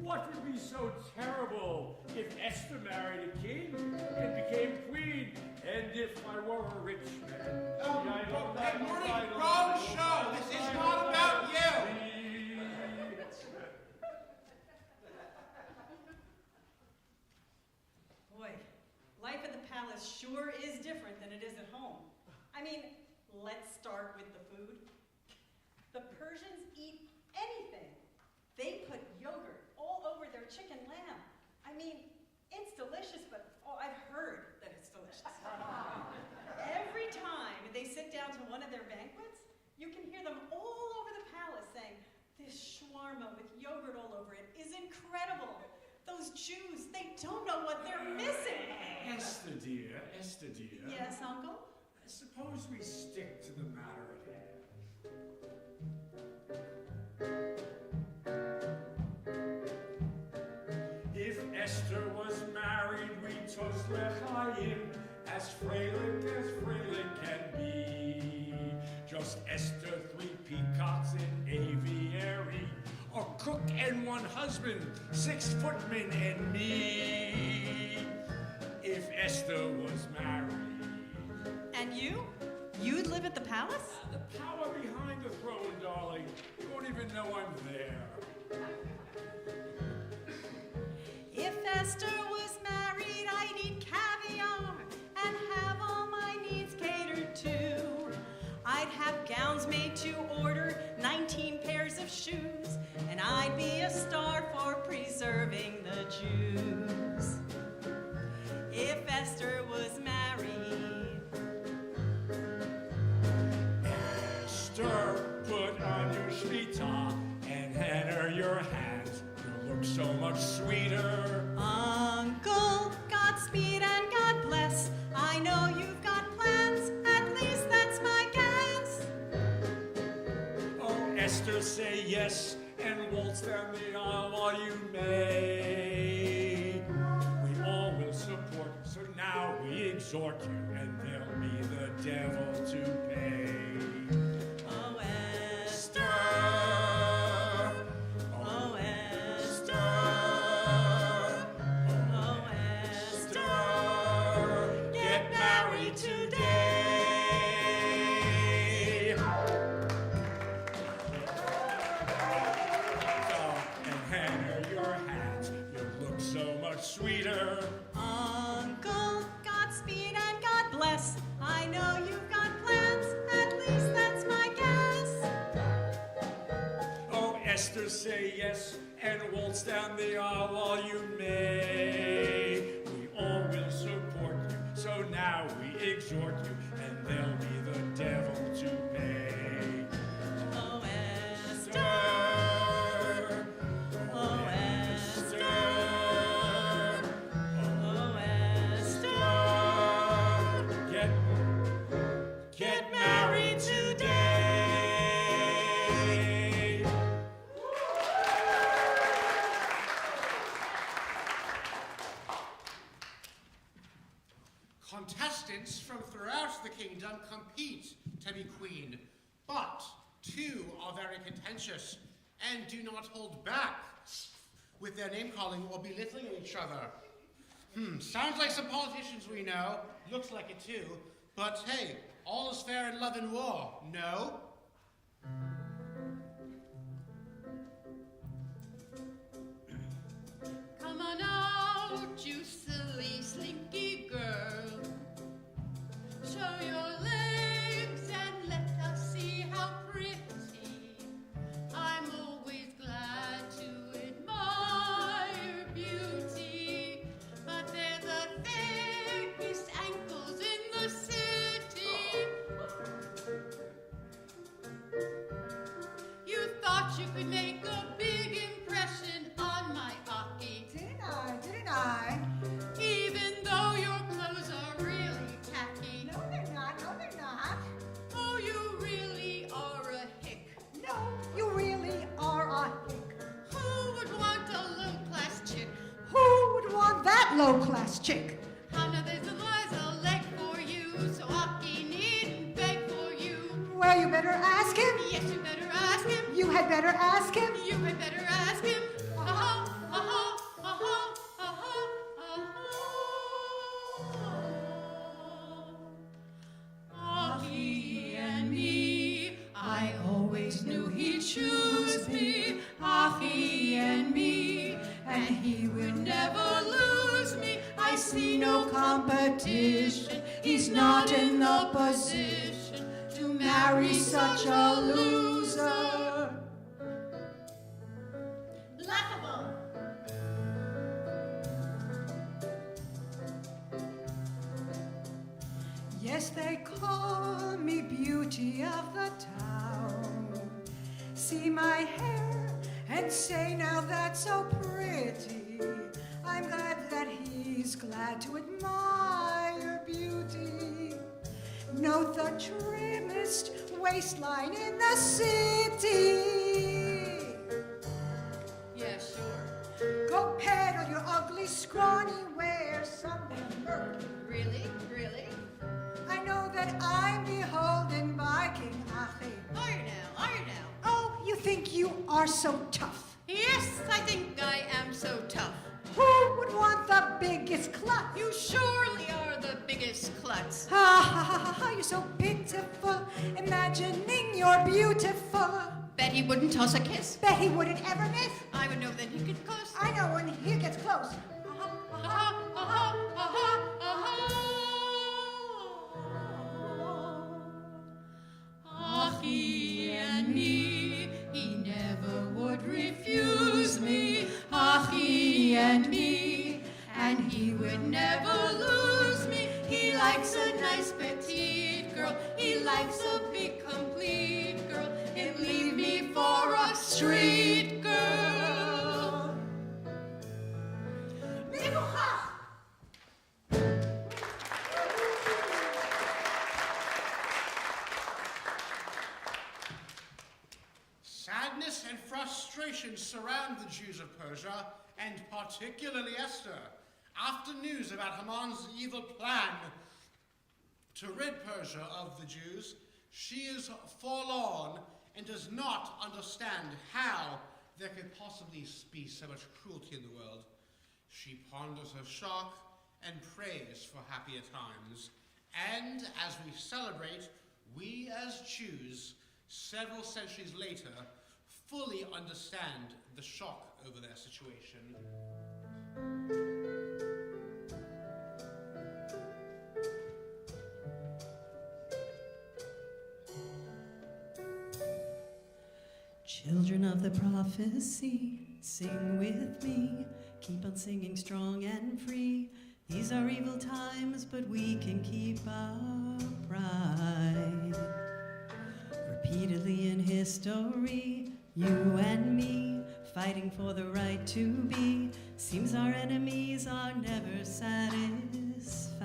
S12: what would be so terrible if Esther married a king and became queen, and if I were a rich man?
S2: Hey, Morty, wrong show. This is not about you.
S13: Boy, life at the palace sure is different than it is at home. I mean, let's start with the food. The Persians eat anything. They put yogurt all over their chicken lamb. I mean, it's delicious, but I've heard that it's delicious. Every time they sit down to one of their banquets, you can hear them all over the palace saying, "This shawarma with yogurt all over it is incredible. Those Jews, they don't know what they're missing."
S12: Esther dear.
S13: Yes, Uncle?
S12: Suppose we stick to the matter at hand. If Esther was married, we'd toast L'chaim, as Freilich can be. Just Esther, 3 peacocks in aviary, a cook and 1 husband, 6 footmen and me. If Esther was married.
S13: And you? You'd live at the palace?
S12: The power behind the throne, darling. You won't even know I'm there.
S13: If Esther was married, I'd eat caviar and have all my needs catered to. I'd have gowns made to order, 19 pairs of shoes, and I'd be a star for preserving the Jews. If Esther was married.
S12: Esther, put on your shmita and enter your hands. You'll look so much sweeter.
S13: Uncle, Godspeed and God bless. I know you've got plans, at least that's my guess.
S12: Oh, Esther, say yes and waltz down the aisle while you may. We all will support you, so now we exhort you, and there'll be the devil to pay.
S13: Oh, Esther.
S12: Oh,
S13: Esther. Oh, Esther.
S12: Get married today. And hand her your hat. You look so much sweeter.
S13: Uncle, Godspeed and God bless. I know you've got plans, at least that's my guess.
S12: Oh, Esther, say yes and waltz down the aisle while you may. We all will support you, so now we exhort you, and there'll be the devil to pay.
S13: Oh, Esther.
S12: Oh, Esther.
S13: Oh, Esther.
S12: Get married today.
S2: Contestants from throughout the kingdom compete to be queen, but 2 are very contentious and do not hold back with their name-calling or belittling each other. Sounds like some politicians we know. Looks like it too. But hey, all is fair in love and war, no?
S8: Come on out, you silly, slinky girl. Show your legs and let us see how pretty. I'm always glad to admire beauty, but they're the thickest ankles in the city. You thought you could make a big impression on my Aki.
S4: Did I?
S6: low-class chick.
S8: Hana, there's a leg for you, so Aki needn't beg for you.
S6: Well, you better ask him.
S8: Yes, you better ask him.
S6: You had better ask him.
S8: You had better ask him. Aki and me, I always knew he'd choose me. Aki and me, and he would never lose me. I see no competition. He's not in the position to marry such a loser. Laughable.
S6: Yes, they call me beauty of the town. See my hair and say, now that's so pretty. I'm glad that he's glad to admire beauty. Note the trimmest waistline in the city.
S8: Yeah, sure.
S6: Go peddle your ugly, scrawny wares somewhere murky.
S8: Really? Really?
S6: I know that I'm beholden by King Achim.
S8: Are you now? Are you now?
S6: Oh, you think you are so tough?
S8: Yes, I think I am so tough.
S6: Who would want the biggest klutz?
S8: You surely are the biggest klutz.
S6: Ha ha ha ha ha, you're so pitiful, imagining you're beautiful.
S8: Bet he wouldn't toss a kiss.
S6: Bet he wouldn't ever miss.
S8: I would know that he could close.
S6: I know when he gets close.
S8: He and me, he never would refuse me. He and me, and he would never lose me. He likes a nice petite girl, he likes a big complete girl. He'd leave me for a street girl.
S2: Sadness and frustration surround the Jews of Persia, and particularly Esther. After news about Haman's evil plan to rid Persia of the Jews, she is forlorn and does not understand how there could possibly be so much cruelty in the world. She ponders her shock and prays for happier times. And as we celebrate, we as Jews, several centuries later, fully understand the shock over their situation.
S13: Children of the prophecy, sing with me. Keep on singing strong and free. These are evil times, but we can keep our pride. Repeatedly in history, you and me, fighting for the right to be. Seems our enemies are never satisfied.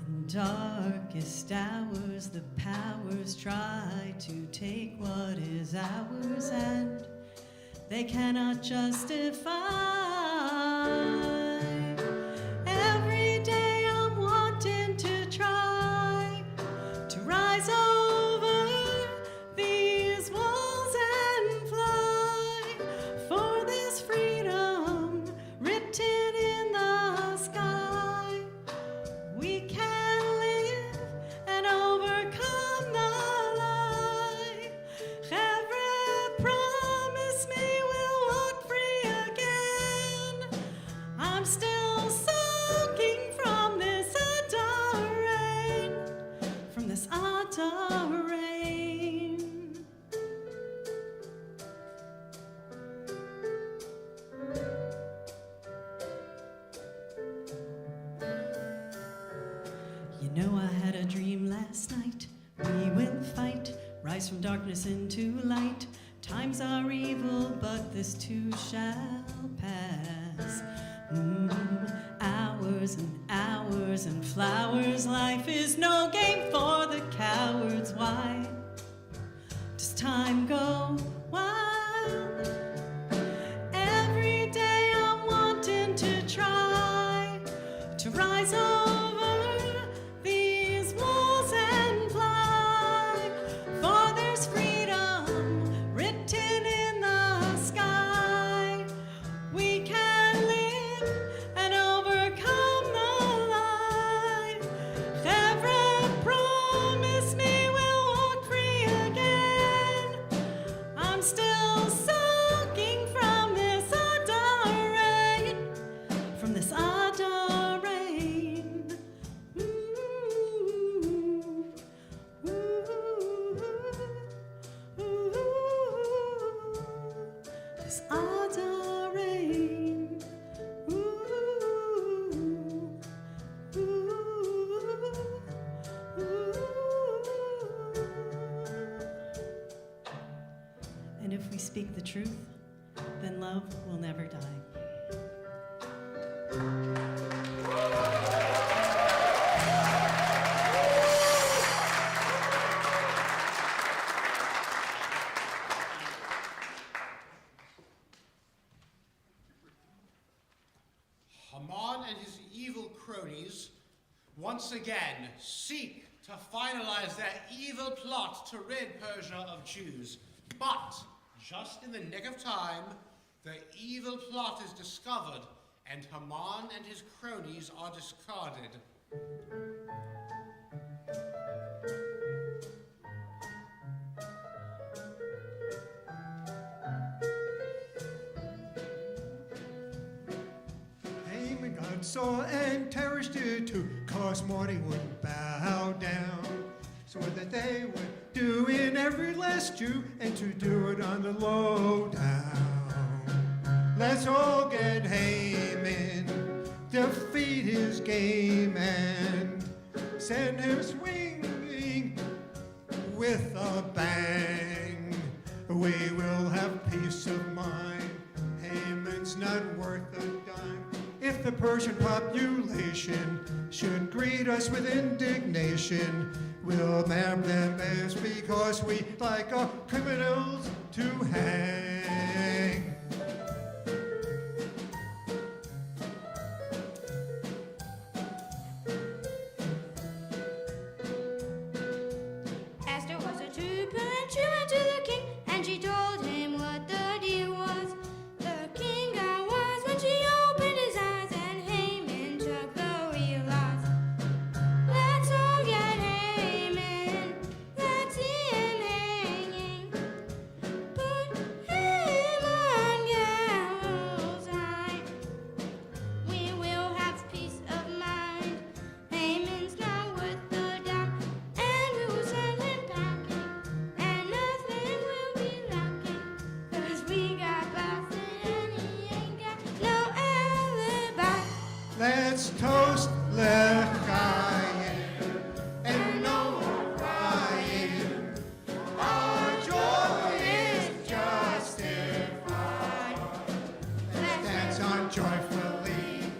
S13: In darkest hours, the powers try to take what is ours, and they cannot justify. Every day I'm wanting to try to rise over these walls and fly for this freedom written in the sky. We can live and overcome the lie. Chevre, promise me we'll walk free again. I'm still soaking from this utter rain, from this utter rain. You know I had a dream last night. We will fight, rise from darkness into light. Times are evil, but this too shall pass. Hours and flowers. Life is no game for the cowards. Why does time go wild? Every day I'm wanting to
S6: to rise over these walls and fly, for there's freedom written in the sky. We can live and overcome the lie. Chevra, promise me we'll walk free again. I'm still soaking from this Adar rain, from this Adar rain. Ooh, ooh, ooh, this Adar rain. Ooh, ooh, ooh. And if we speak the truth, then love will never die.
S2: Haman and his evil cronies once again seek to finalize their evil plot to rid Persia of Jews. But just in the nick of time, the evil plot is discovered, and Haman and his cronies are discarded.
S14: Haman got sore and terrorist it too, 'cause Morty wouldn't bow down. So that they would do in every last Jew, and to do it on the low down. Let's all get Haman, defeat his game, and send him swinging with a bang. We will have peace of mind. Haman's not worth a dime. If the Persian population should greet us with indignation, we'll nab them as because we like our criminals to hang.
S10: Esther was a trooper and she went to the king, and she told him what the deal was. The king got wise when she opened his eyes, and Haman took the real loss. Let's all get Haman, let's see him hanging. Put him on gallows high. We will have peace of mind. Haman's not worth the dime, and we will send him packing, and nothing will be lacking, 'cause we got Boston and he ain't got no alibi.
S14: Let's toast L'chaim and no more crying. Our joy is justified. Let's dance on joyfully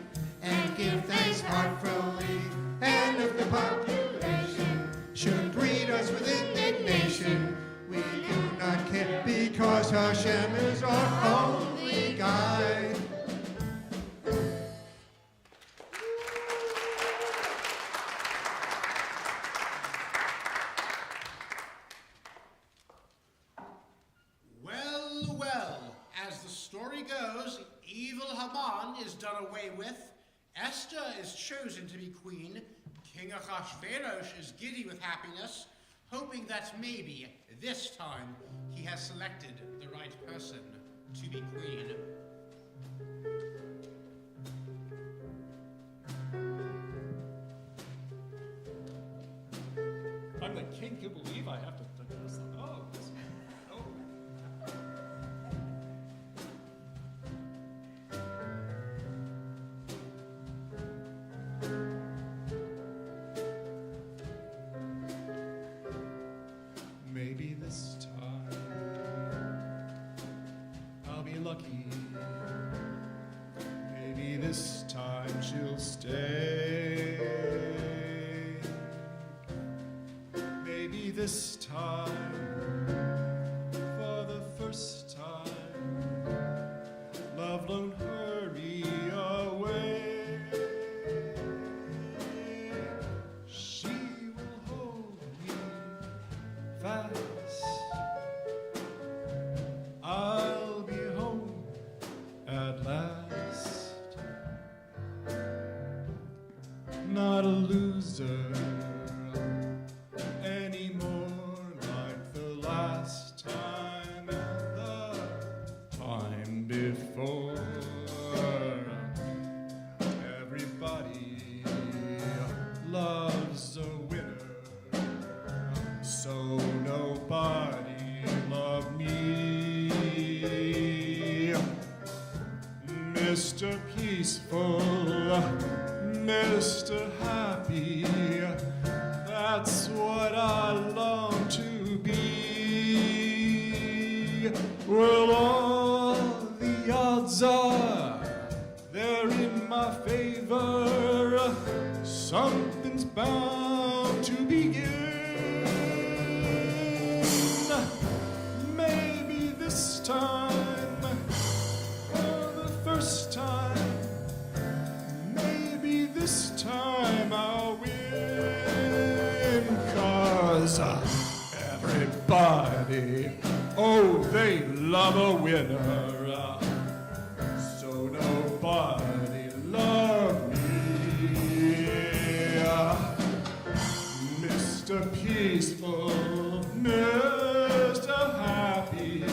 S14: and give thanks heartfully. And if the population should greet us with indignation, we do not care, because Hashem is our only guide.
S2: Well, well, as the story goes, evil Haman is done away with, Esther is chosen to be queen, King Ahasuerus is giddy with happiness, hoping that maybe this time he has selected the right person to be queen.
S12: I'm the king. Can you believe I have to do this? Oh,
S14: Maybe this time I'll be lucky. Maybe this time she'll stay. Maybe this time, for the first time, love won't hurry away. not a loser anymore like the last time and the time before. Everybody loves a winner, so nobody loved me. Mr. Peaceful, Mr. Happy, that's what I long to be. Well, all the odds are they're in my favor. Something's bound to begin. Maybe this time, for the first time, maybe this time I'll win. 'Cause everybody, oh, they love a winner. So nobody loved me. Mr. Peaceful, Mr. Happy,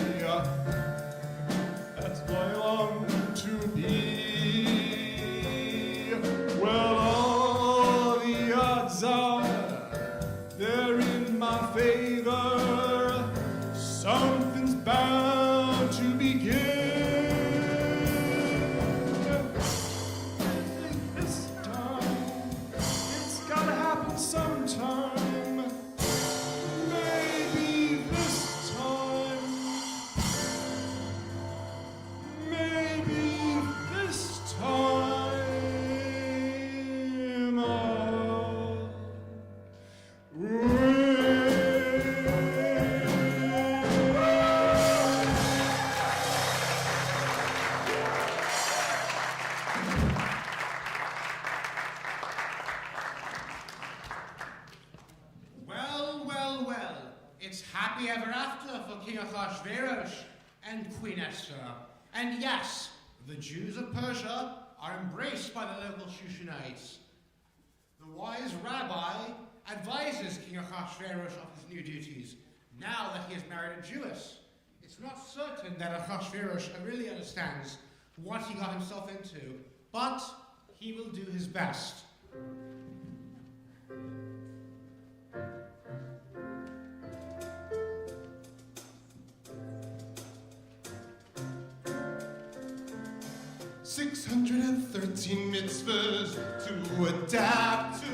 S14: that's what I long to be. Well, all the odds are they're in my favor. Something's bound to begin. This time, it's gotta happen sometime. Maybe this time. Maybe this time I'll win.
S2: Well, well, well. It's happy ever after for King Ahasuerus and Queen Esther. And yes, the Jews of Persia are embraced by the local Shushanites. The wise rabbi advises King Ahasuerus of his new duties, now that he has married a Jewess. It's not certain that Ahasuerus really understands what he got himself into, but he will do his best.
S1: $613 mitzvahs to adapt to.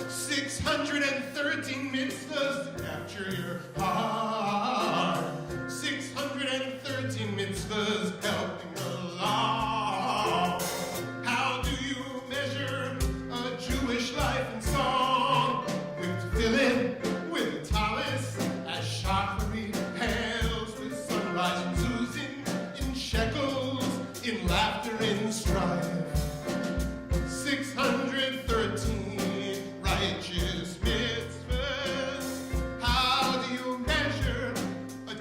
S1: 613 mitzvahs to capture your heart. 613 mitzvahs helping along. How do you measure a Jewish life and song? With tefillin, with talis, as shachari hails, with sunrise and zuzin, in shekels, in laughter, in strife. 613 righteous mitzvahs. How do you measure a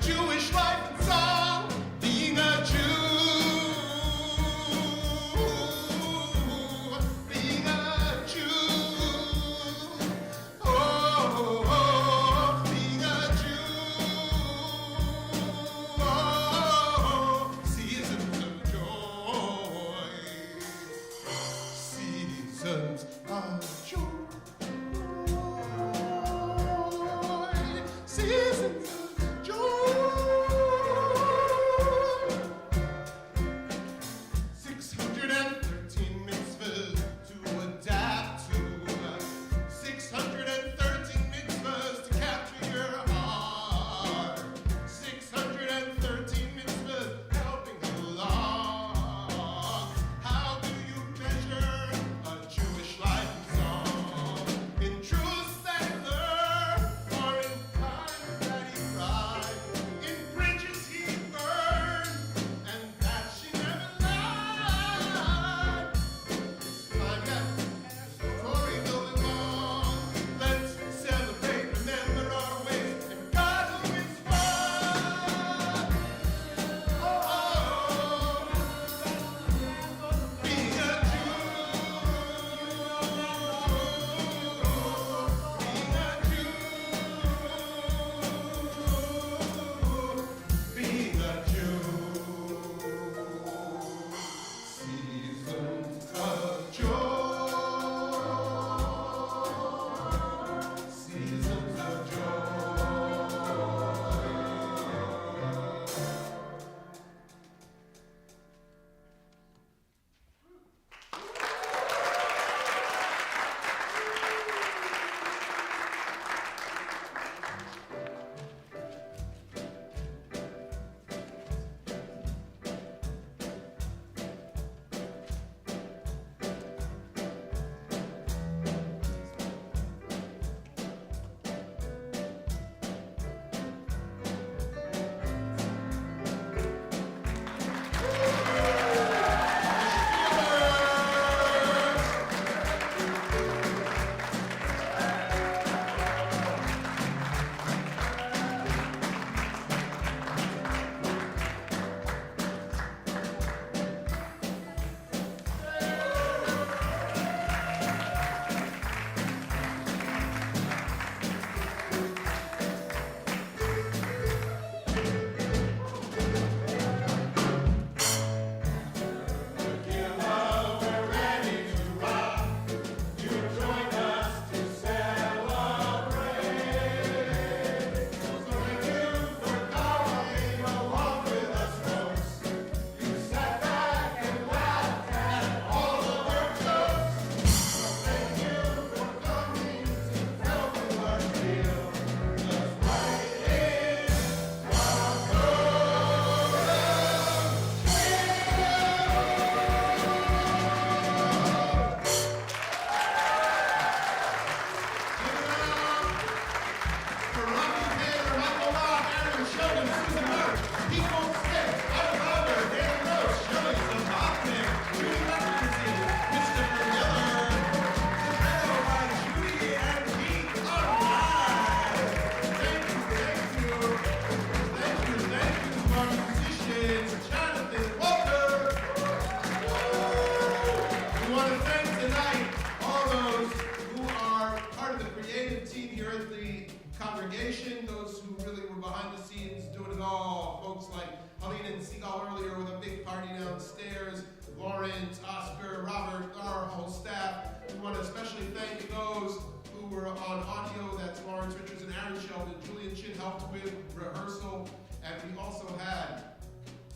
S1: Seagull earlier with a big party downstairs. Lawrence, Oscar, Robert, our whole staff. We want to especially thank those who were on audio. That's Lawrence Richards and Aaron Sheldon. Julian Chin helped with rehearsal. And we also had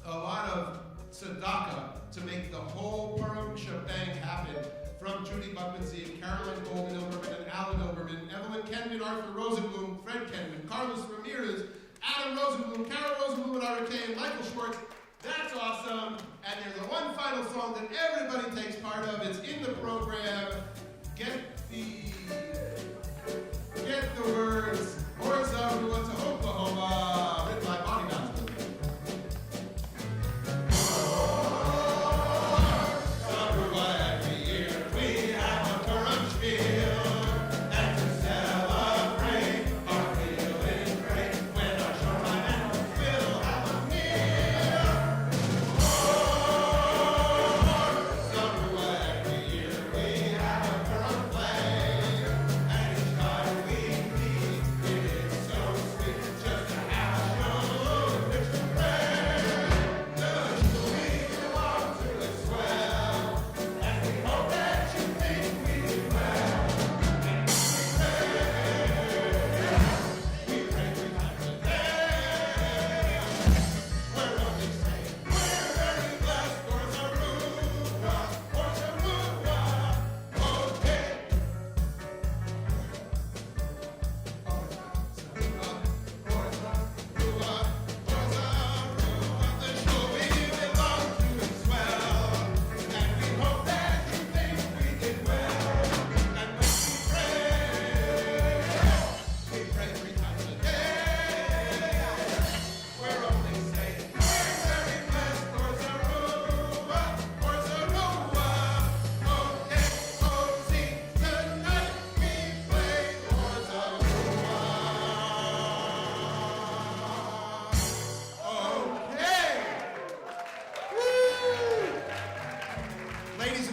S1: a lot of tzedakah to make the whole Purim shebang happen. From Judy Buckmanzi, Caroline Golden Ilberman, and Alan Ilberman, Evelyn Kenman, Arthur Rosenblum, Fred Kenman, Carlos Ramirez, Adam Rosenblum, Carol Rosenblum, and Ira Kay, and Michael Schwartz. That's awesome. And there's a one final song that everybody takes part of. It's in the program. Get the words. Or Zarua to Oklahoma. Written by Bonnie Downs.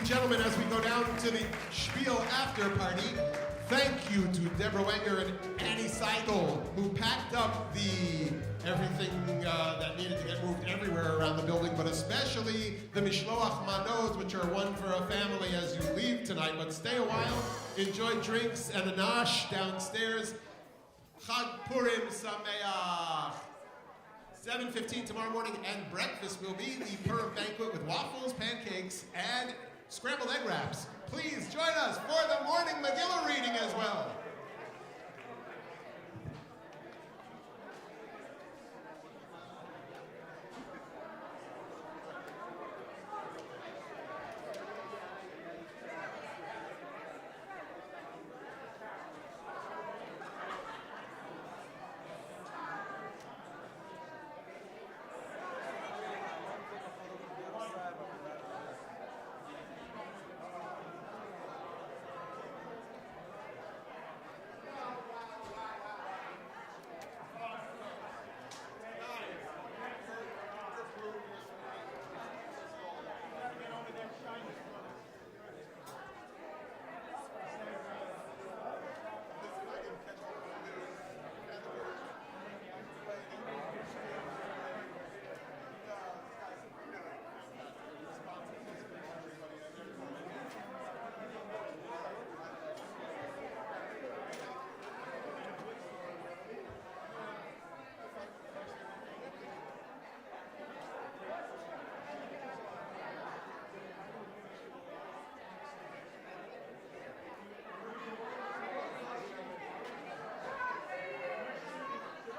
S1: Gentlemen, as we go down to the Spiel after party, thank you to Deborah Wenger and Annie Seidel, who packed up everything that needed to get moved everywhere around the building, but especially the Mishloach Manot, which are one for a family as you leave tonight. But stay a while, enjoy drinks and a nosh downstairs. Chag Purim Sameach. 7:15 tomorrow morning, and breakfast will be the Purim banquet with waffles, pancakes, and scrambled egg wraps. Please join us for the